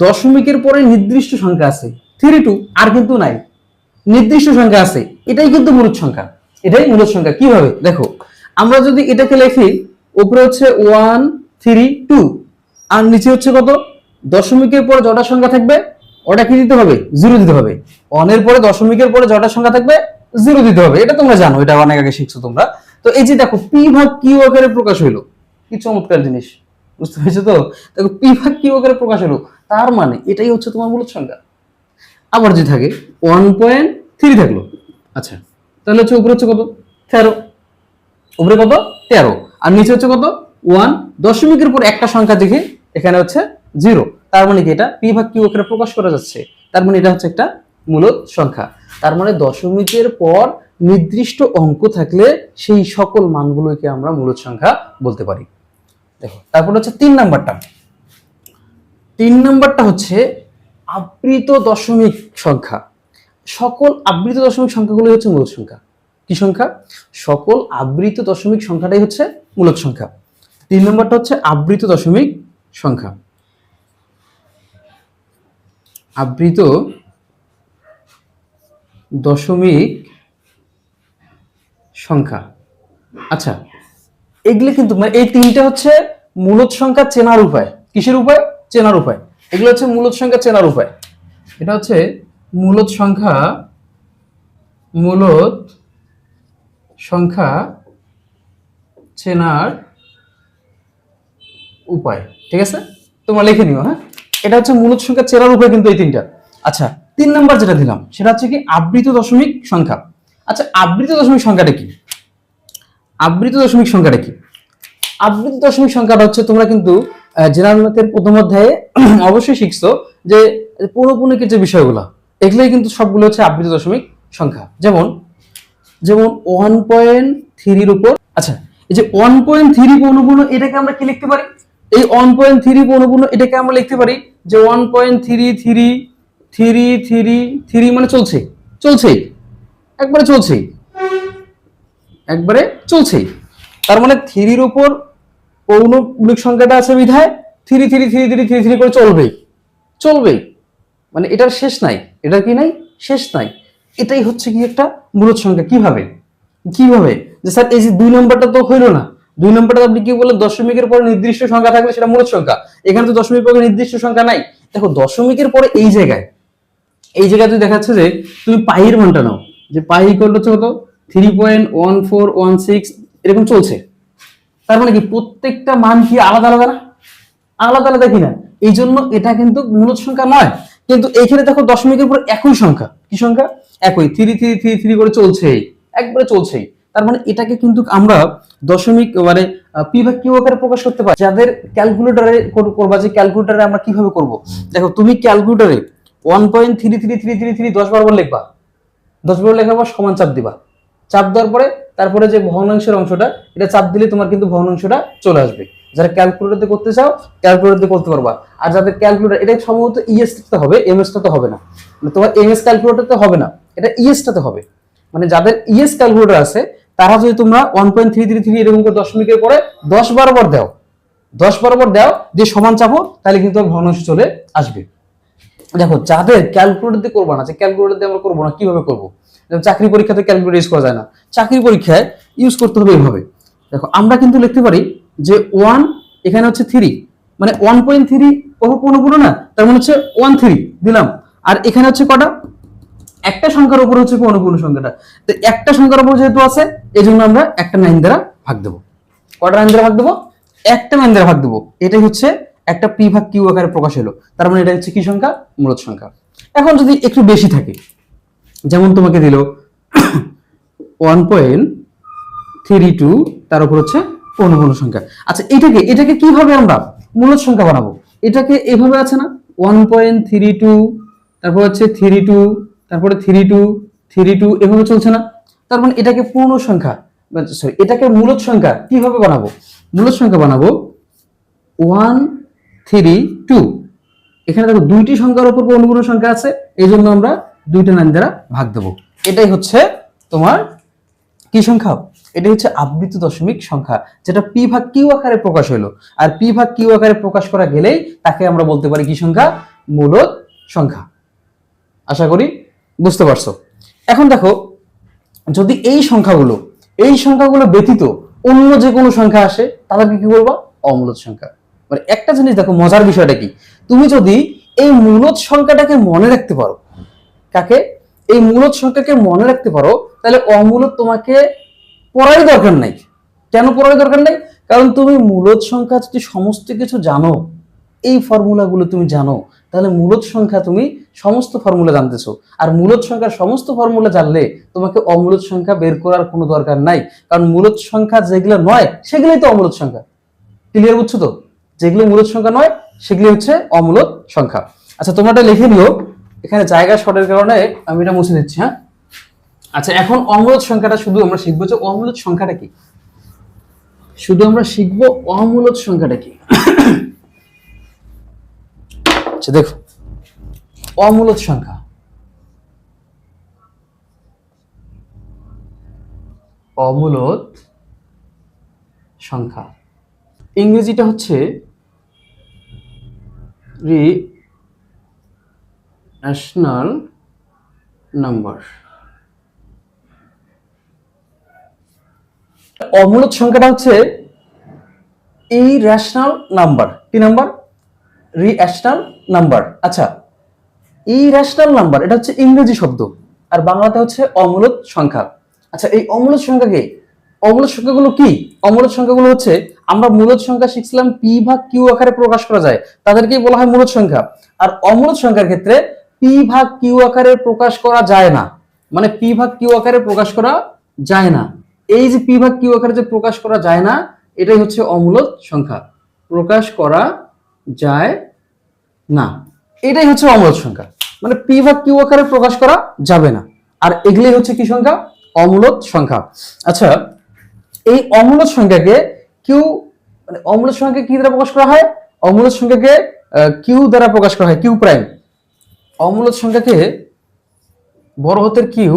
দশমিকের পরে নির্দিষ্ট সংখ্যা আছে 32, আর কিন্তু নাই, নির্দিষ্ট সংখ্যা আছে, এটাই কিন্তু মূলদ সংখ্যা। এটাই মূলদ সংখ্যা। কিভাবে? দেখো, আমরা যদি এটাকে লিখি, উপরে হচ্ছে 132 আর নিচে হচ্ছে কত? দশমিকের পরে যটা সংখ্যা থাকবে ওটা কি দিতে হবে? 0 দিতে হবে। 1 এর পরে দশমিকের পরে যটা সংখ্যা থাকবে 0 দিতে হবে। এটা তোমরা জানো, এটা অনেক আগে শিখছো তোমরা। তো এই যে দেখো, পি ভাগ কিউ আকারে প্রকাশ হইলো, কি চমৎকার জিনিস, বুঝতে পেরেছো তো? দেখো, পি ভাগ কিউ আকারে প্রকাশ হলো, তার মানে এটাই হচ্ছে তোমার মূলদ সংখ্যা। আবার যদি থাকে 1.3 থাকলো, আচ্ছা, তাহলে হচ্ছে উপরে হচ্ছে কত? 13। উপরে কত? 13। আর নিচে হচ্ছে কত? 1। দশমিকের পর একটা সংখ্যা দেখে এখানে হচ্ছে 0, তার মানে কি এটা পি ভাগ কিউ আকারে প্রকাশ করা যাচ্ছে, তার মানে এটা হচ্ছে একটা মূলদ সংখ্যা। তার মানে দশমিকের পর নির্দিষ্ট অঙ্ক থাকলে সেই সকল মানগুলোকে আমরা মূলদ সংখ্যা বলতে পারি। দেখো, তারপর হচ্ছে 3 নাম্বারটা। 3 নাম্বারটা হচ্ছে আবৃত দশমিক সংখ্যা। সকল আবৃত দশমিক সংখ্যাগুলো হচ্ছে মূলদ সংখ্যা। কি সংখ্যা? সকল আবৃত দশমিক সংখ্যাটাই হচ্ছে মূলদ সংখ্যা। 3 নম্বরটা হচ্ছে আবৃত দশমিক সংখ্যা। আবৃত দশমিক সংখ্যা। আচ্ছা, এগুলো কিন্তু মানে এই তিনটা হচ্ছে মূলদ সংখ্যা চেনার উপায়। কিসের উপায়? চেনার উপায়। এগুলো হচ্ছে মূলদ সংখ্যা চেনার উপায়। এটা হচ্ছে মূলদ সংখ্যা চেনার উপায়। ঠিক আছে, তোমরা লিখে নিও। হ্যাঁ, এটা হচ্ছে মূলদ সংখ্যা চেনার উপায় কিন্তু এই তিনটা। আচ্ছা, 3 নাম্বার যেটা দিলাম সেটা হচ্ছে কি আবৃত দশমিক সংখ্যা। আচ্ছা, আবৃত দশমিক সংখ্যাটা কি? আবৃত দশমিক সংখ্যাটা কি? আবৃত দশমিক সংখ্যাটা হচ্ছে, তোমরা কিন্তু জেনারেল ম্যাথের প্রথম অধ্যায়ে অবশ্যই শিখছো যে পৌনঃপুনিকের যে বিষয়গুলো, এগুলোই কিন্তু সবগুলো হচ্ছে আবৃত দশমিক সংখ্যা। যেমন 1.3 এর উপর, আচ্ছা, এই যে 1.3 পৌনঃপুন্য, এটাকে আমরা কি লিখতে পারি? এই 1.3 পৌনঃপুন্য এটাকে আমরা লিখতে পারি যে 1.3333 মানে চলছেই, একবারে চলছেই। তার মানে 3 এর উপর পৌনঃপুনিক সংখ্যাটা আছে বিধায় 3 করে চলবেই, মানে এটার শেষ নাই, এটার কি নাই? শেষ নাই। এটাই হচ্ছে কি একটা মূলদ সংখ্যা। কিভাবে যে স্যার এই যে 2 নম্বরটা তো হইলো না, 2 নম্বরটা আপনি কি বললেন? দশমিকের পরে নির্দিষ্ট সংখ্যা থাকলে সেটা মূলদ সংখ্যা। এখানে তো দশমিকের পরে নির্দিষ্ট সংখ্যা নাই। দেখো, দশমিকের পরে এই জায়গায় তুই দেখাচ্ছে যে তুমি পাইয়ের মানটা নাও, যে পাই ইকুয়াল হচ্ছে কত? 3.1416 এরকম চলছে। তার মানে কি প্রত্যেকটা মান কি আলাদা আলাদা কিনা? এই জন্য এটা কিন্তু মূলদ সংখ্যা নয়। কিন্তু এইখানে দেখো দশমিকের উপর একই সংখ্যা, কি সংখ্যা? একই 3 করে চলছেই। তার মানে এটাকে কিন্তু আমরা দশমিক মানে পি ভাগ কিউ আকারে প্রকাশ করতে পারি। যাদের ক্যালকুলেটরে করবা, যে ক্যালকুলেটরে আমরা কিভাবে করব, দেখো তুমি ক্যালকুলেটরে 1.3333 10 বার লিখবা, 10 বার লেখার পর সমান চাপ দিবা। চাপ দেওয়ার পরে তারপরে যে ভগ্নাংশের অংশটা, এটা চাপ দিলে তোমার কিন্তু ভগ্নাংশটা চলে আসবে। যারা ক্যালকুলেটরে করতে চাও ক্যালকুলেটরে করতে পারবা। আর যাদের ক্যালকুলেটর, এটা সম্ভবত ইএসটাতে হবে, এমএসটাতে হবে না, মানে তোমার এমএস ক্যালকুলেটরতে হবে না, এটা ইএসটাতে হবে। মানে যাদের ইএস ক্যালকুলেটর আছে তারা যদি তোমরা 1.333 এরকম করে দশমিকের পরে 10 বরাবর দাও যে সমান চাপো, তাহলে কিন্তু ভগ্নাংশ চলে আসবে। দেখো, যাদের ক্যালকুলেটর দিয়ে করবা না, যে ক্যালকুলেটর দিয়ে আমরা করবো না, কিভাবে করবো? চাকরি পরীক্ষাতে ক্যালকুলেটর ইউজ করা যায় না, চাকরি পরীক্ষায় ইউজ করতে হবে এইভাবে। দেখো, আমরা কিন্তু লিখতে পারি যে 1 এখানে হচ্ছে 3, মানে 1.3 পৌনঃপুন্য না, তার মানে হচ্ছে 13 দিলাম। আর এখানে হচ্ছে কটা? একটা সংখ্যার উপর হচ্ছে পৌনঃপুন্য সংখ্যাটা, তো একটা সংখ্যার উপর যেহেতু আছে এই জন্য আমরা একটা 9 দ্বারা ভাগ দেবো। কটা 9 দ্বারা ভাগ দেবো? একটা 9 দ্বারা ভাগ দেবো। এটাই হচ্ছে একটা পি ভাগ কিউ আকারে প্রকাশ হলো। তার মানে এটা হচ্ছে কি সংখ্যা? মূলদ সংখ্যা। এখন যদি একটু বেশি থাকে, যেমন তোমাকে দিল 1.32, তার উপর হচ্ছে পৌনঃপুন্য সংখ্যা। আচ্ছা, এটাকে কিভাবে আমরা মূলদ সংখ্যা বানাবো? এটাকে এভাবে আছে না, 1.32, তারপর হচ্ছে 32, তারপরে 3 2 এভাবে চলছে না? তার মানে এটাকে পূর্ণ সংখ্যা, সরি এটাকে মূলদ সংখ্যা কিভাবে বানাবো? মূলদ সংখ্যা বানাবো 1 3 2। এখানে দেখো দুইটি সংখ্যার উপর অনুপূর্ণ সংখ্যা আছে, এই জন্য আমরা দুইটা 9 দ্বারা ভাগ দেবো। এটাই হচ্ছে তোমার কি সংখ্যা? এটা হচ্ছে আবৃত দশমিক সংখ্যা, যেটা পি ভাগ কিউ আকারে প্রকাশ হলো। আর পি ভাগ কিউ আকারে প্রকাশ করা গেলেই তাকে আমরা বলতে পারি কি সংখ্যা? মূলদ সংখ্যা। আশা করি বুঝতে পারছো। এখন দেখো, যদি এই সংখ্যাগুলো ব্যতীত অন্য যে কোনো সংখ্যা আসে তাদেরকে কি বলবো? অমূলদ সংখ্যা। মানে একটা জিনিস দেখো, মজার বিষয়টা কি, তুমি যদি এই মূলদ সংখ্যাটাকে মনে রাখতে পারো, কাকে? এই মূলদ সংখ্যাকে মনে রাখতে পারো, তাহলে অমূলদ তোমাকে পড়ারই দরকার নাই। কেন পড়ার দরকার নাই? কারণ তুমি মূলদ সংখ্যা যদি সমস্ত কিছু জানো, এই ফর্মুলাগুলো তুমি জানো, তাহলে মূলদ সংখ্যা তুমি সমস্ত ফর্মুলা জানতেছো। আর মূলদ সংখ্যার সমস্ত ফর্মুলা জানলে তোমাকে অমূলদ সংখ্যা বের করার কোনো দরকার নাই, কারণ মূলদ সংখ্যা যেগুলো নয় সেগুলোই তো অমূলদ সংখ্যা। ক্লিয়ার বুঝছো তো? যেগুলো মূলদ সংখ্যা নয় সেগুলি হচ্ছে অমূলদ সংখ্যা। আচ্ছা, তোমরা এটা লিখে নিও, এখানে জায়গা শর্টের কারণে আমি এটা মুছে দিচ্ছি। হ্যাঁ, আচ্ছা, এখন অমূলদ সংখ্যাটা শুধু আমরা শিখবো যে অমূলদ সংখ্যাটা কি। শুধু আমরা শিখবো অমূলদ সংখ্যাটা কি। আচ্ছা দেখো, অমূলদ সংখ্যা, অমূলদ সংখ্যা ইংরেজিটা হচ্ছে রেশনাল নাম্বার। অমূলদ সংখ্যাটা হচ্ছে এই রেশনাল নাম্বার। কি নাম্বার? Rational number. আচ্ছা, এই রেশনাল নাম্বার এটা হচ্ছে ইংরেজি শব্দ, আর বাংলাতে হচ্ছে অমূলদ সংখ্যা। আচ্ছা, এই অমূলদ সংখ্যাকে, অমূলদ সংখ্যাগুলো কি? অমূলদ সংখ্যাগুলো হচ্ছে, আমরা মূলদ সংখ্যা শিখছিলাম পি ভাগ কিউ আকারে প্রকাশ করা যায়, তাদেরকেই বলা হয় মূলদ সংখ্যা। আর অমূলদ সংখ্যার ক্ষেত্রে পি ভাগ কিউ আকারে প্রকাশ করা যায় না, মানে পি ভাগ কিউ আকারে প্রকাশ করা যায় না। এই যে পি ভাগ কিউ আকারে যে প্রকাশ করা যায় না, এটাই হচ্ছে অমূলদ সংখ্যা। প্রকাশ করা যায় না, এটাই হচ্ছে অমূলদ সংখ্যা। মানে পি ভাগ কিউ আকারে প্রকাশ করা যাবে না, আর এগুলি হচ্ছে কি সংখ্যা? অমূলদ সংখ্যা। আচ্ছা, এই অমূলদ সংখ্যাকে কিউ, মানে অমূলদ সংখ্যাকে কি দ্বারা প্রকাশ করা হয়? অমূলদ সংখ্যাকে কিউ দ্বারা প্রকাশ করা হয়, কিউ প্রাইম। অমূলদ সংখ্যাকে বড় হাতের কিউ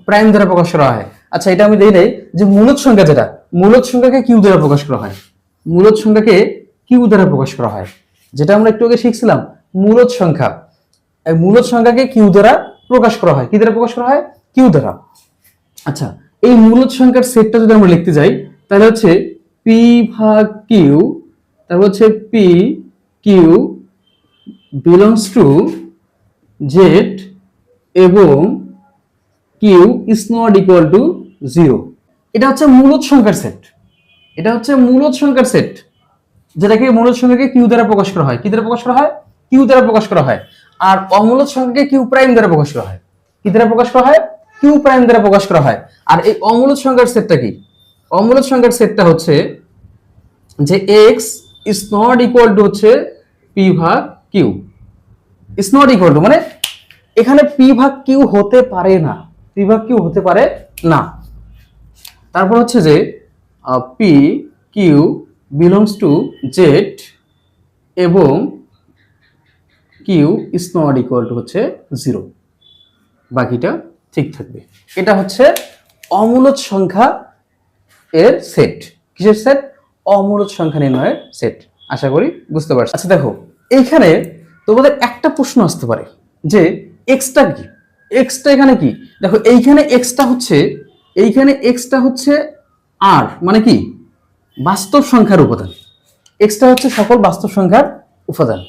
প্রাইম দ্বারা প্রকাশ করা হয়। আচ্ছা, এটা আমি দেই নাই যে মূলদ সংখ্যা, যেটা মূলদ সংখ্যাকে কিউ দ্বারা প্রকাশ করা হয়, মূলদ সংখ্যাকে কিউ দ্বারা প্রকাশ করা হয়, যেটা আমরা একটু আগে শিখছিলাম মূলদ সংখ্যা। এই মূলদ সংখ্যাকে কিউ দ্বারা প্রকাশ করা হয়। কি দ্বারা প্রকাশ করা হয়? কিউ দ্বারা। আচ্ছা, এই মূলদ সংখ্যার সেটটা যদি আমরা লিখতে যাই, তাহলে হচ্ছে পি ভাগ কিউ, তারপর হচ্ছে P Q belongs to Z এবং Q is not equal to 0। এটা হচ্ছে মূলদ সংখ্যার সেট। এটা হচ্ছে মূলদ সংখ্যার সেট, যেটাকে মূলদ সংখ্যাকে কিউ দ্বারা প্রকাশ করা হয়। কি দ্বারা প্রকাশ করা হয়? কিউ দ্বারা প্রকাশ করা হয়। আর অমূলদ সংখ্যাকে কিউ প্রাইম দ্বারা প্রকাশ করা হয়। কি দ্বারা প্রকাশ করা হয়? কিউ প্রাইম দ্বারা প্রকাশ করা হয়। আর এই অমূলদ সংখ্যার সেটটা কি? অমূলদ সংখ্যার সেটটা হচ্ছে যে X is not equal to হচ্ছে পি ভাগ Q. Is not equal to মানে এখানে পি ভাগ কিউ হতে পারে না, পি ভাগ কিউ হতে পারে না। তারপর হচ্ছে যে P Q belongs to Z এবং Q is not equal to হচ্ছে 0। বাকিটা ঠিক থাকবে। এটা হচ্ছে অমূলদ সংখ্যা এর সেট। কিসের সেট? অমূলদ সংখ্যা নির্ণয়ের সেট। আশা করি বুঝতে পারছো। আচ্ছা দেখো, এইখানে তোমাদের একটা প্রশ্ন আসতে পারে যে এক্সটা কি? এক্সটা এখানে কি? দেখো, এইখানে এক্সটা হচ্ছে আর, মানে কি? বাস্তব সংখ্যার উপাদান। এক্সটা হচ্ছে সকল বাস্তব সংখ্যার উপাদান।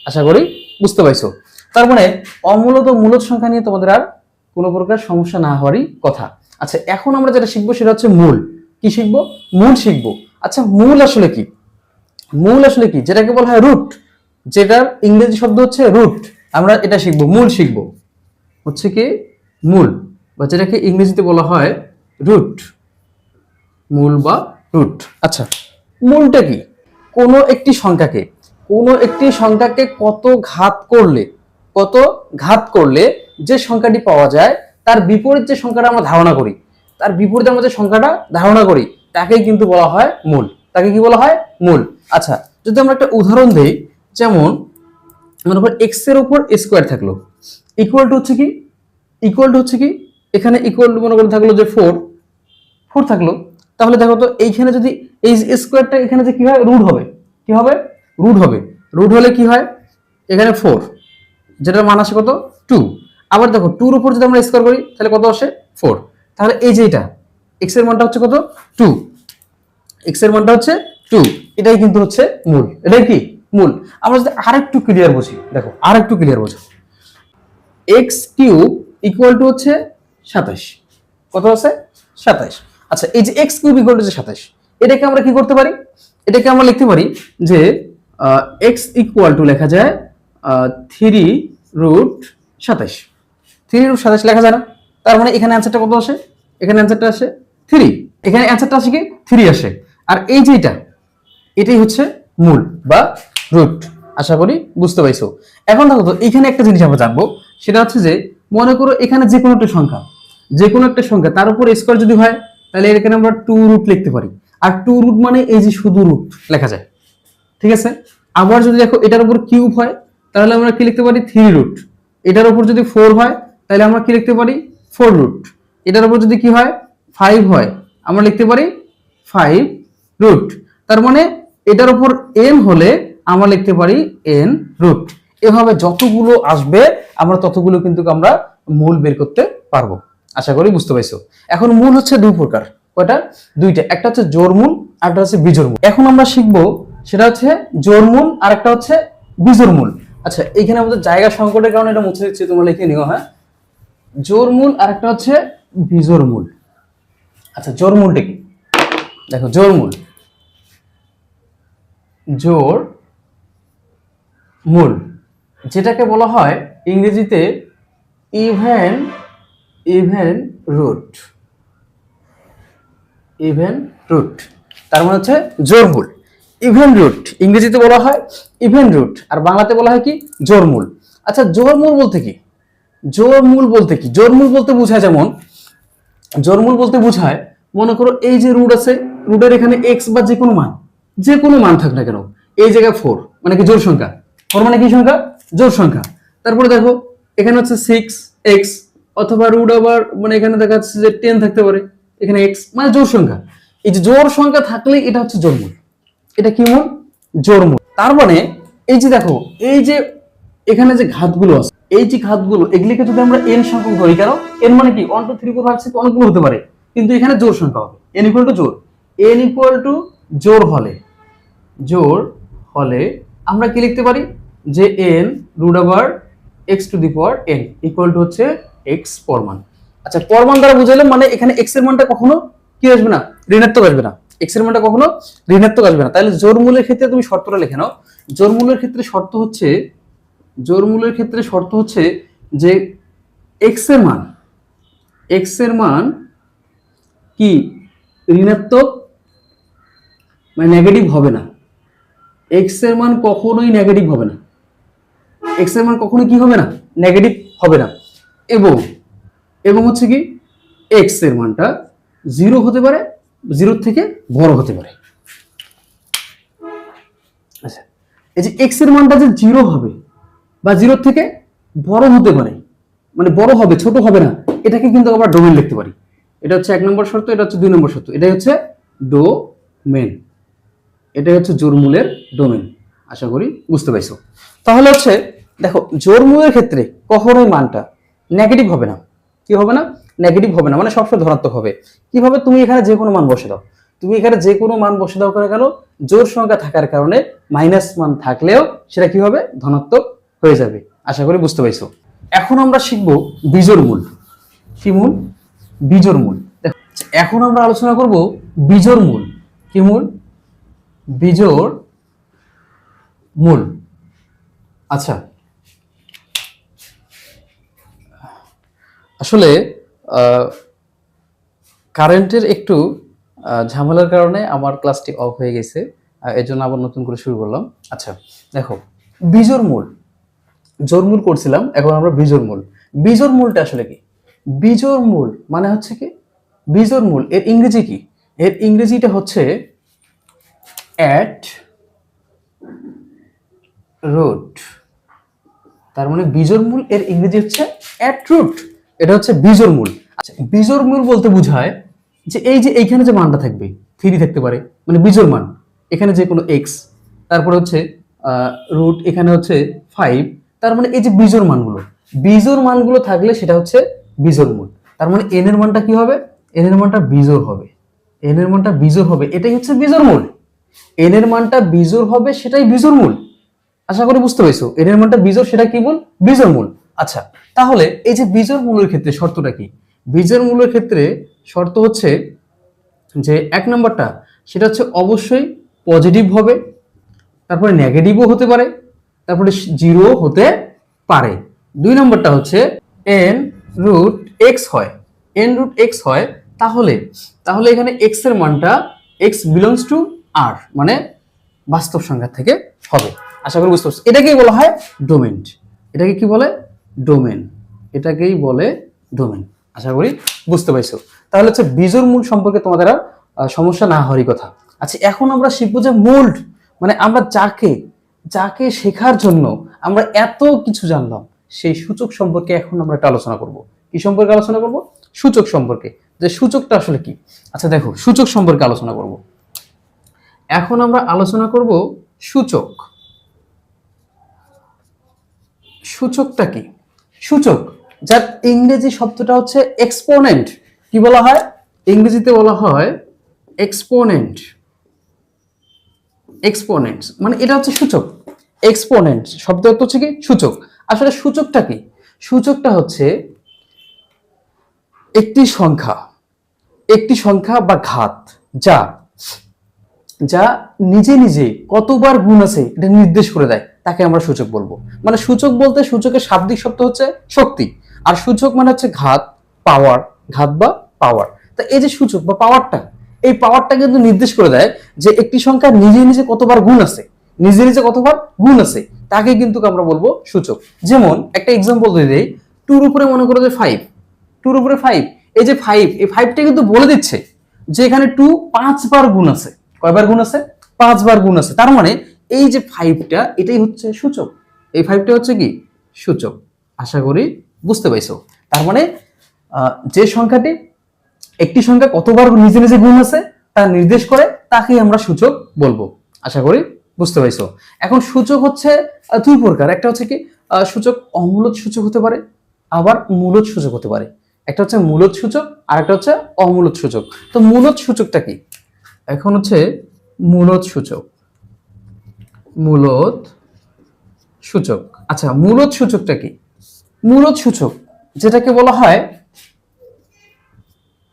আশা করি বুঝতে পারছো। তার মানে অমূলদ ও মূলদ সংখ্যা নিয়ে তোমাদের আর কোনো প্রকার সমস্যা না হওয়ারই কথা। আচ্ছা, এখন আমরা যেটা শিখবো সেটা হচ্ছে মূল। কি শিখবো? মূল শিখবো। আচ্ছা, মূল আসলে কি? মূল আসলে কি? যেটাকে বলা হয় রুট, যেটার ইংরেজি শব্দ হচ্ছে রুট, আমরা এটা শিখবো। মূল শিখবো হচ্ছে কি? মূল, বা যেটাকে ইংরেজিতে বলা হয় রুট, মূল বা রুট। আচ্ছা, মূলটা কি? কোনো একটি সংখ্যাকে কত ঘাত করলে যে সংখ্যাটি পাওয়া যায় তার বিপরীত যে সংখ্যাটা আমরা ধারণা করি, তার বিপরীতে আমরা যে সংখ্যাটা ধারণা করি তাকেই কিন্তু বলা হয় মূল। তাকে কি বলা হয়? মূল। আচ্ছা, যদি আমরা একটা উদাহরণ দেই, যেমন মনে করো x এর উপর স্কয়ার থাকলো, ইকুয়াল টু হচ্ছে কি, ইকুয়াল টু হচ্ছে কি, এখানে ইকুয়াল টু মনে করে থাকলো যে 4 থাকলো। তাহলে দেখো তো এইখানে যদি এই স্কয়ারটা এখানে যে কি হয়, রুট হবে। কি হবে? রুট হবে। রুট হলে কি হয়, এখানে 4, যেটার মান আসে কত, 2। আবার দেখো 2 এর উপর যদি আমরা স্কয়ার করি তাহলে কত আসে, 4। তাহলে এই যে এটা x এর মানটা হচ্ছে কত, 2। x এর মানটা হচ্ছে 2, এটাই কিন্তু হচ্ছে মূল। এটাই কি মূল। আমরা যদি আরেকটু ক্লিয়ার বুঝি, দেখো আরেকটু ক্লিয়ার বুঝো, x কিউব ইকুয়াল টু হচ্ছে 27। কত আছে? 27। আচ্ছা, এই যে x কিউব ইকুয়াল টু 27, এটাকে আমরা কি করতে পারি? এটাকে আমরা লিখতে পারি যে x ইকুয়াল টু লেখা যায় 3√27। 3√27 লেখা যায় না? তার মানে এখানে অ্যান্সারটা কত আসে? এখানে অ্যান্সারটা আসে 3। এখানে অ্যান্সারটা আসে কি, 3 আসে। আর এই যে এটাই হচ্ছে মূল বা রুট। আশা করি বুঝতে পাইছো। এখন দেখো তো এখানে একটা জিনিস আমরা জানবো, সেটা হচ্ছে যে মনে করো এখানে যে কোনো একটা সংখ্যা, যে কোনো একটা সংখ্যা তার উপর স্কয়ার যদি হয় তাহলে এখানে আমরা 2 রুট লিখতে পারি। আর 2 রুট মানে এই যে শুধু রুট লেখা যায়, ঠিক আছে? আবার যদি দেখো এটার উপর কিউব হয় তাহলে আমরা কি লিখতে পারি, 3 রুট। এটার উপর যদি 4 হয় তাহলে আমরা কি লিখতে পারি, 4 রুট। এটার উপর যদি কি হয়, 5 হয়, আমরা লিখতে পারি 5 রুট। তার মানে এটার উপর n হলে আমরা লিখতে পারি n রুট। এভাবে যতগুলো আসবে আমরা ততগুলো কিন্তু আমরা মূল বের করতে পারবো। আশা করি বুঝতে পাইছো। এখন মূল হচ্ছে দুই প্রকার। কয়টা? দুইটা। একটা হচ্ছে জোড়মূল আর একটা হচ্ছে বিজোড়মূল। এখন আমরা শিখবো সেটা হচ্ছে জোড়মূল আর একটা হচ্ছে বিজোড়মূল। আচ্ছা, এখানে আমাদের জায়গা সংকটের কারণে এটা মুছে দিচ্ছি, তোমরা লিখে নিও। হ্যাঁ, জোড়মূল আর একটা হচ্ছে বিজোড়মূল। আচ্ছা, জোড়মূলটা কি? দেখো জোড়মূল, জোড় মূল, যেটাকে বলা হয় ইংরেজিতে ইভেন রুট। ইভেন রুট তার মানে হচ্ছে জোড়মূল। ইভেন রুট ইংরেজিতে বলা হয় ইভেন রুট, আর বাংলাতে বলা হয় কি, জোড়মূল। আচ্ছা, জোড়মূল বলতে কি? জোড়মূল বলতে কি? জোড়মূল বলতে বোঝায়, যেমন জোড়মূল বলতে বোঝায় মনে করো এই যে রুট আছে, রুটের এখানে এক্স বা যে কোনো মান থাক না কেন, এই জায়গায় 4 মানে কি জোড় সংখ্যা। 4 মানে কি সংখ্যা? জোড় সংখ্যা। তারপরে দেখো এখানে হচ্ছে 6x, অথবা রুট আবার মানে এখানে দেখা যাচ্ছে যে 10 থাকতে পারে, এখানে x মানে জোড় সংখ্যা। এই যে জোড় সংখ্যা থাকলে এটা হচ্ছে জোড়মূল। এটা কি মূল? জোড়মূল। তার মানে এই যে দেখো এই যে এখানে যে ঘাতগুলো আছে, এই যে ঘাতগুলো, এগুলিকে যদি আমরা n সংখ্যক ধরি, কেন n মানে কি 1 2 3 4 5 6 অনেকগুলো হতে পারে, কিন্তু এখানে জোড় সংখ্যা হবে। n ইকুয়াল টু জোড়, n ইকুয়াল টু জোড় হলে আমরা কি লিখতে পারি যে n root over x to the power n equal to হচ্ছে x পরমান। আচ্ছা, পরমান দ্বারা বুঝাইলাম মানে এখানে x এর মানটা কখনো কি আসবে না, ঋণাত্মক আসবে না। x এর মানটা কখনো ঋণাত্মক আসবে না। তাহলে জোড়মূলের ক্ষেত্রে তুমি শর্তটা লিখে নাও। জোড়মূলের ক্ষেত্রে শর্ত হচ্ছে যে x এর মান কি ঋণাত্মক মানে নেগেটিভ হবে না। x এর মান কখনোই নেগেটিভ হবে না। x এর মান কখনোই কি হবে না, নেগেটিভ হবে না। এবং হচ্ছে কি x এর মানটা 0 হতে পারে, 0 থেকে বড় হতে পারে। আচ্ছা, এই যে x এর মানটা যে 0 হবে বা 0 থেকে বড় হতে পারে, মানে বড় হবে, ছোট হবে না, এটাকে কিন্তু আমরা ডোমেন লিখতে পারি। এটা হচ্ছে 1 নম্বর শর্ত, এটা হচ্ছে 2 নম্বর শর্ত। এটাই হচ্ছে ডোমেন, এটাই হচ্ছে জোড়মূলের ডোমেন। আশা করি বুঝতে পাইছো। তাহলে হচ্ছে দেখো জোড়মূলের ক্ষেত্রে কখনোই মানটা নেগেটিভ হবে না। কি হবে না? নেগেটিভ হবে না, মানে সবসময় ধনাত্মক হবে। কিভাবে? তুমি এখানে যে কোনো মান বসে দাও, করে গেল, জোড় সংখ্যা থাকার কারণে মাইনাস মান থাকলেও সেটা কি হবে, ধনাত্মক হয়ে যাবে। আশা করি বুঝতে পাইছো। এখন আমরা শিখবো বিজোড়মূল। কি মূল? বিজোড়মূল। এখন আমরা আলোচনা করব বিজোড়মূল। কি মূল? বিজোড়মূল। আচ্ছা, আসলে কারেন্টের একটু ঝামেলার কারণে আমার ক্লাসটি অফ হয়ে গেছে, এর জন্য আবার নতুন করে শুরু করলাম। আচ্ছা দেখো, বিজোড়মূল, জোড়মূল করছিলাম, এখন আমরা বিজোড়মূল। বিজোড় মূলটা আসলে কি? বিজোড় মূল মানে হচ্ছে কি, বিজোড় মূল এর ইংরেজি কি? এর ইংরেজিটা হচ্ছে অ্যাট রুট। তার মানে বিজোড় মূল এর ইংরেজি হচ্ছে অ্যাট রুট, এটা হচ্ছে বিজোড় মূল। আচ্ছা, বিজোড় মূল বলতে বোঝায় যে এই যে এইখানে যে মানটা থাকবে 3 থাকতে পারে, মানে বিজোড় মান, এখানে যে কোনো এক্স, তারপরে হচ্ছে রুট, এখানে হচ্ছে 5, তার মানে এই যে বিজোড় মানগুলো থাকলে সেটা হচ্ছে বিজোড় মূল। তার মানে এন এর মানটা কি হবে? এন এর মানটা বিজোড় হবে, এন এর মানটা বিজোড় হবে, এটাই হচ্ছে বিজোড় মূল। এন এর মানটা বিজোড় হবে, সেটাই বিজোড় মূল। আশা করি বুঝতে পেরেছো, এন এর মানটা বিজোড়, সেটা কি মূল? বিজোড় মূল। আচ্ছা, তাহলে এই যে বিজোড় মূলের ক্ষেত্রে শর্তটা কি? বিজোড় মূলের ক্ষেত্রে শর্ত হচ্ছে যে 1 নম্বরটা সেটা হচ্ছে অবশ্যই পজিটিভ হবে, তারপরে নেগেটিভও হতে পারে, তারপরে জিরো হতে পারে। 2 নম্বরটা হচ্ছে এন রুট এক্স হয়, এন রুট এক্স হয়, তাহলে তাহলে এখানে এক্স এর মানটা এক্স বিলংস টু আর, মানে বাস্তব সংখ্যা থেকে হবে। আশা করি বুঝতে পারছো, এটাকেই বলা হয় ডোমেন। এটাকে কি বলে? ডোমেন। এটাকেই বলে ডোমেন। আশা করি বুঝতে পারছো। তাহলে হচ্ছে বিজোড় মূল সম্পর্কে তোমাদের আর সমস্যা না হওয়ারই কথা। আচ্ছা, এখন আমরা শিখবো যে মোল্ড, মানে আমরা যাকে শেখার জন্য আমরা এত কিছু জানলাম, সেই সূচক সম্পর্কে এখন আমরা একটা আলোচনা করব। কি সম্পর্কে আলোচনা করব? সূচক সম্পর্কে, যে সূচকটা আসলে কি। আচ্ছা দেখো, সূচক সম্পর্কে আলোচনা করব। এখন আমরা আলোচনা করব সূচক। সূচকটা কি? সূচক, যার ইংরেজি শব্দটা হচ্ছে এক্সপোনেন্ট। কি বলা হয়? ইংরেজিতে বলা হয় এক্সপোনেন্ট। এক্সপোনেন্টস মানে এটা হচ্ছে সূচক। এক্সপোনেন্ট শব্দ অর্থ হচ্ছে কি? সূচক। আসলে সূচকটা কি? সূচকটা হচ্ছে একটি সংখ্যা বা ঘাত যা যা নিজে নিজে কতবার গুণ আছে এটা নির্দেশ করে দেয়, তাকে আমরা সূচক বলবো। মানে সূচক বলতে সূচকের শাব্দিক শব্দ হচ্ছে শক্তি, আর সূচক মানে হচ্ছে ঘাত, পাওয়ার, ঘাত বা পাওয়ার। তা এই যে সূচক বা পাওয়ারটা, এই পাওয়ারটা কিন্তু নির্দেশ করে দেয় যে একটি সংখ্যা নিজে নিজে কতবার গুণ আছে, নিজে নিজে কতবার গুণ আছে, তাকে কিন্তু আমরা বলবো সূচক। যেমন একটা এক্সাম্পল দিয়ে দেই, 2 উপরে মনে করো যে 5, 2 উপরে 5, এই যে 5, এই 5টা কিন্তু বলে দিচ্ছে যে এখানে 2 5 বার গুণ আছে। কয়বার গুণ আছে? 5 বার গুণ আছে। তার মানে এই যে 5টা, এটাই হচ্ছে সূচক। এই 5টা হচ্ছে কি? সূচক। আশা করি বুঝতে পাইছো। তার মানে যে সংখ্যাটি, একটি সংখ্যা কতবার নিজে নিজে গুণ আছে তা নির্দেশ করে, তাকেই আমরা সূচক বলবো। আশা করি বুঝতে পাইছো। এখন সূচক হচ্ছে 2 প্রকার। একটা হচ্ছে কি সূচক অমূলদ সূচক হতে পারে, আবার মূলদ সূচক হতে পারে। একটা হচ্ছে মূলদ সূচক, আর একটা হচ্ছে অমূলদ সূচক। তো মূলদ সূচকটা কি? এখন হচ্ছে মূলদ সূচক। মূলদ সূচক। আচ্ছা, মূলদ সূচকটা কি? মূলদ সূচক যেটাকে বলা হয়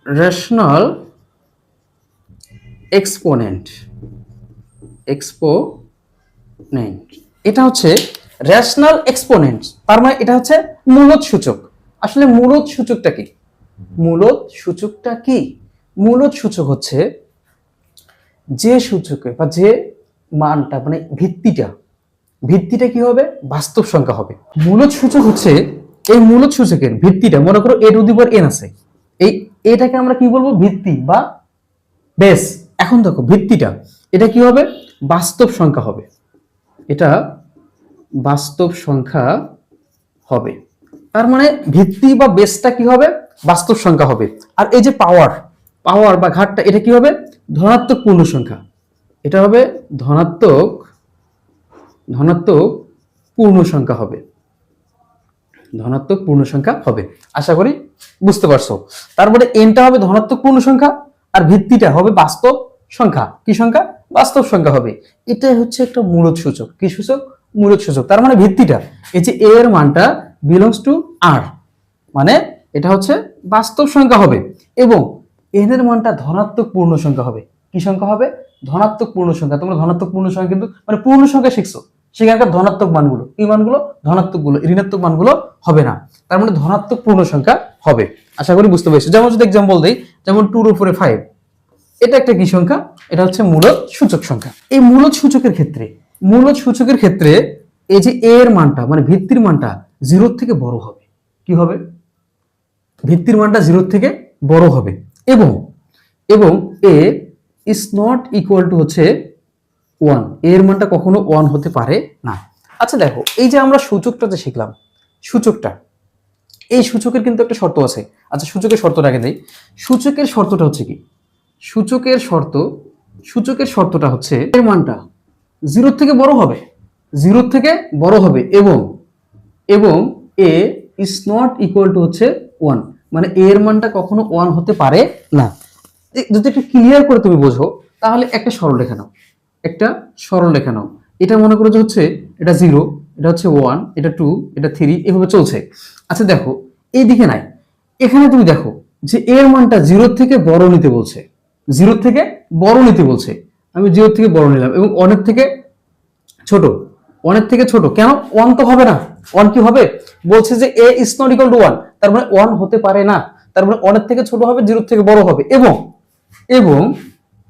রেশনাল এক্সপোনেন্ট। এক্সপোনেন্ট এটা হচ্ছে রেশনাল এক্সপোনেন্ট। তার মানে এটা হচ্ছে মূলদ সূচক। আসলে মূলদ সূচকটা কি? মূলদ সূচকটা কি? মূলদ সূচক হচ্ছে যে সূচকে বা যে মানটা, মানে ভিত্তিটা কি হবে? বাস্তব সংখ্যা হবে। মূলদ সূচক হচ্ছে, এই মূলদ সূচকের ভিত্তিটা, মনে করো a two the power n আছে, এই এটাকে আমরা কি বলবো? ভিত্তি বা বেস। এখন দেখো ভিত্তিটা, এটা কি হবে? বাস্তব সংখ্যা হবে। এটা বাস্তব সংখ্যা হবে। তার মানে ভিত্তি বা বেসটা কি হবে? বাস্তব সংখ্যা হবে। আর এই যে পাওয়ার বা ঘাতটা, এটা কি হবে? ধনাত্মক পূর্ণ সংখ্যা। এটা হবে ধনাত্মক পূর্ণ সংখ্যা হবে। ধনাত্মক পূর্ণ সংখ্যা হবে। আশা করি বুঝতে পারছো। তারপরে এনটা হবে ধনাত্মক পূর্ণ সংখ্যা, আর ভিত্তিটা হবে বাস্তব সংখ্যা। কি সংখ্যা? বাস্তব সংখ্যা হবে। এটাই হচ্ছে একটা মূলদ সূচক। কি সূচক? মূলদ সূচক। তার মানে ভিত্তিটা, এই যে এ এর মানটা বিলংস টু আর, মানে এটা হচ্ছে বাস্তব সংখ্যা হবে, এবং এন এর মানটা ধনাত্মক পূর্ণ সংখ্যা হবে। কি সংখ্যা হবে? ধনাত্মক পূর্ণ সংখ্যা। তোমরা ধনাত্মক পূর্ণ সংখ্যা কিন্তু মানে পূর্ণ সংখ্যা শিখছো, সেখানকার ধনাত্মক মানগুলো, কি মানগুলো? ধনাত্মক গুলো, ঋণাত্মক মানগুলো হবে না। তার মানে ধনাত্মক পূর্ণ সংখ্যা হবে। আশা করি বুঝতে পেরেছো। যেমন যদি এক্সাম্পল দেই, যেমন 2 এর উপরে 5, এটা একটা কি সংখ্যা? এটা হচ্ছে মূলদ সূচক সংখ্যা। এই মূলদ সূচকের ক্ষেত্রে এই যে এ এর মানটা, মানে ভিত্তির মানটা 0 থেকে বড় হবে। কি হবে, ভিত্তির মানটা 0 থেকে বড় হবে এবং এবং এ ইজ নট ইকুয়াল টু হচ্ছে 1, এর মানটা কখনো 1 হতে পারে না। আচ্ছা দেখো, এই যে আমরা সূচকটা যে শিখলাম, সূচকটা, এই সূচকের কিন্তু একটা শর্ত আছে। আচ্ছা সূচকের শর্তটাকে দেই। সূচকের শর্তটা হচ্ছে কি, সূচকের শর্তটা হচ্ছে এর মানটা 0 থেকে বড় হবে, 0 থেকে বড় হবে এবং এবং এ ইজ নট ইকুয়াল টু হচ্ছে 1, মানে এর মানটা কখনো 1 হতে পারে না। যদি একটু ক্লিয়ার করে তুমি বোঝো তাহলে একটা সরলরেখা নাও, একটা সরলরেখা নাও। এটা মনে করো যে হচ্ছে এটা 0, এটা হচ্ছে 1, এটা 2, এটা 3, এভাবে চলছে। আচ্ছা দেখো এই দিকে নাই, এখানে তুমি দেখো যে এর মানটা 0 থেকে বড় নিতে বলছে, 0 থেকে বড় নিতে বলছে। আমি 0 থেকে বড় নিলাম এবং 1 এর থেকে ছোট, 1 এর থেকে ছোট, কেন 1 তো হবে না, 1 কি হবে, বলছে যে a is not equal to 1, তার মানে 1 হতে পারে না, তার মানে 1 এর থেকে ছোট হবে, 0 থেকে বড় হবে এবং এবং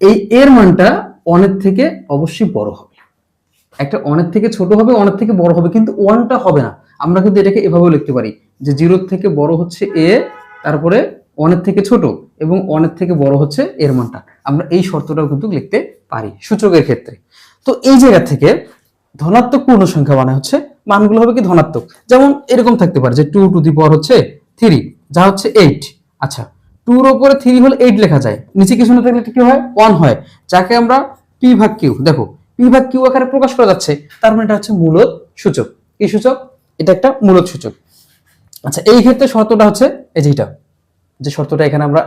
এই এর মানটা 1 এর থেকে অবশ্যই বড় হবে। একটা 1 এর থেকে ছোট হবে, 1 এর থেকে বড় হবে, কিন্তু 1টা হবে না। আমরা কিন্তু এটাকে এভাবেও লিখতে পারি যে 0 থেকে বড় হচ্ছে a, তারপরে 1 এর থেকে ছোট এবং 1 এর থেকে বড় হচ্ছে এর মানটা। আমরা এই শর্তটাও কিন্তু লিখতে পারি সূচকের ক্ষেত্রে। তো এই জায়গা থেকে ধনাত্মক পূর্ণ সংখ্যা মানে হচ্ছে মানগুলো হবে কি ধনাত্মক, যেমন এরকম থাকতে পারে যে 2 টু দি পাওয়ার হচ্ছে 3, যা হচ্ছে 8। আচ্ছা 2 এর উপরে 3 হলে 8 লেখা যায়, নিচে কিছু না থাকলে কি হয়, 1 হয়, যাকে আমরা p ভাগ q, দেখো p ভাগ q আকারে প্রকাশ করা যাচ্ছে, তার মানে এটা হচ্ছে মূলদ সূচক। কি সূচক, এটা একটা মূলদ সূচক। আচ্ছা এই ক্ষেত্রে শর্তটা হচ্ছে এই যেটা, যে শর্তটা এখানে আমরা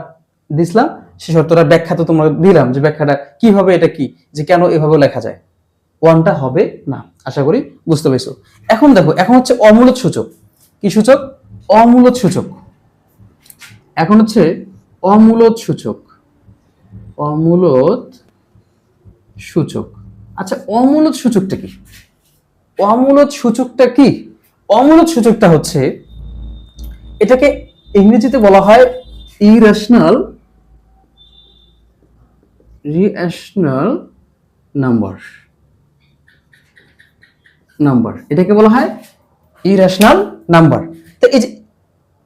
দিছিলাম, সেই শর্তটার ব্যাখ্যা তো তোমরা দিলাম, যে ব্যাখ্যাটা কিভাবে, এটা কি, যে কেন এভাবে লেখা যায়, 1টা হবে না। আশা করি বুঝতে পেরেছো। এখন দেখো, এখন হচ্ছে অমূলদ সূচক। কি সূচক, অমূলদ সূচক। এখন হচ্ছে অমূলদ সূচক, অমূলদ সূচক। আচ্ছা অমূলদ সূচকটা কি, অমূলদ সূচকটা কি, অমূলদ সূচকটা হচ্ছে, এটাকে ইংরেজিতে বলা হয় ইরেশনাল নাম্বার, এটাকে বলা হয় ইরেশনাল নাম্বার। তো এই যে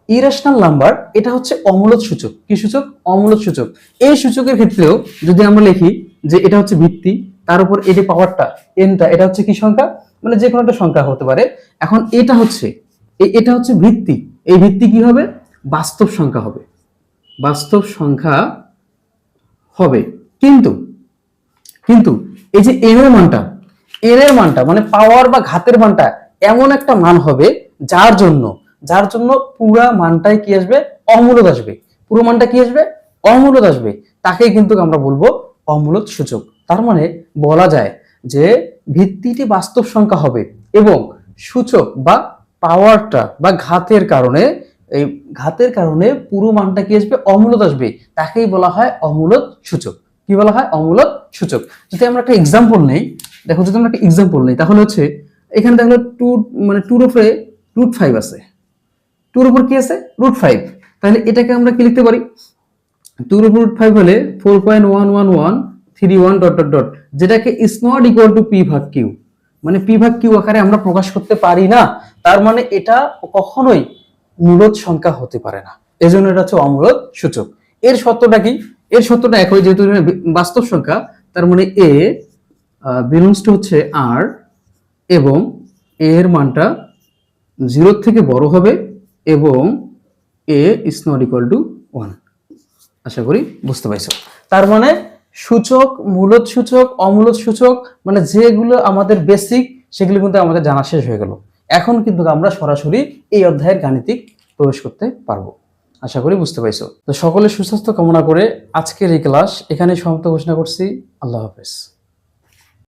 ইরেশনাল নাম্বার, এটা হচ্ছে অমূলদ সূচক। কি সূচক, অমূলদ সূচক। এই সূচকের ক্ষেত্রেও যদি আমরা লিখি যে এটা হচ্ছে ভিত্তি, তার উপর এটি পাওয়ারটা এনটা, এটা হচ্ছে কি সংখ্যা, মানে যে কোনো একটা সংখ্যা হতে পারে। এখন এটা হচ্ছে ভিত্তি, এই ভিত্তি কি হবে, বাস্তব সংখ্যা হবে, বাস্তব সংখ্যা হবে। কিন্তু কিন্তু এই যে এর মানটা মানে পাওয়ার বা ঘাতের মানটা এমন একটা মান হবে যার জন্য পুরো মানটাই কি আসবে, অমূলদ আসবে, পুরো মানটা কি আসবে, অমূলদ আসবে, তাকেই কিন্তু আমরা বলবো অমূলদ সূচক। তার মানে বলা যায় যে ভিত্তিটি বাস্তব সংখ্যা হবে এবং সূচক বা পাওয়ারটা বা ঘাতের কারণে পুরো মানটা কি আসবে, অমূলদ আসবে, তাকেই বলা হয় অমূলদ সূচক। কি বলা হয়, অমূলদ সূচক। যদি আমরা একটা এক্সাম্পল নেই, দেখো যদি আমরা একটা এক্সাম্পল নেই, তাহলে হচ্ছে এখানে দেখো 2 মানে 2 এর উপরে √5 আছে, 2 এর উপর কি আছে, √5, তাহলে এটাকে আমরা কি লিখতে পারি, 2 এর উপর √5 হলে 4.1131 যেটাকে is not equal two p ভাগ q, মানে p ভাগ q আকারে আমরা প্রকাশ করতে পারি না, তার মানে এটা কখনোই মূলদ সংখ্যা হতে পারে না, এজন্য এটা হচ্ছে অমূলদ সূচক। এর সত্যটা কি, এর সত্যটা একই, যেহেতু বাস্তব সংখ্যা, তার মানে a বিলংস টু হচ্ছে r এবং এর মানটা 0 থেকে বড় হবে এবং a is not equal two 1। আশা করি বুঝতে পারছো। তার মানে সূচক, মূলদ সূচক, অমূলদ সূচক, মানে যেগুলো আমাদের বেসিক, সেগুলো কিন্তু আমাদের জানা শেষ হয়ে গেল। এখন কিন্তু আমরা সরাসরি এই অধ্যায়ের গাণিতিক প্রবেশ করতে পারবো। আশা করি বুঝতে পারছো। তো সকলের সুস্বাস্থ্য কামনা করে আজকের এই ক্লাস এখানে সমাপ্ত ঘোষণা করছি। আল্লাহ হাফেজ।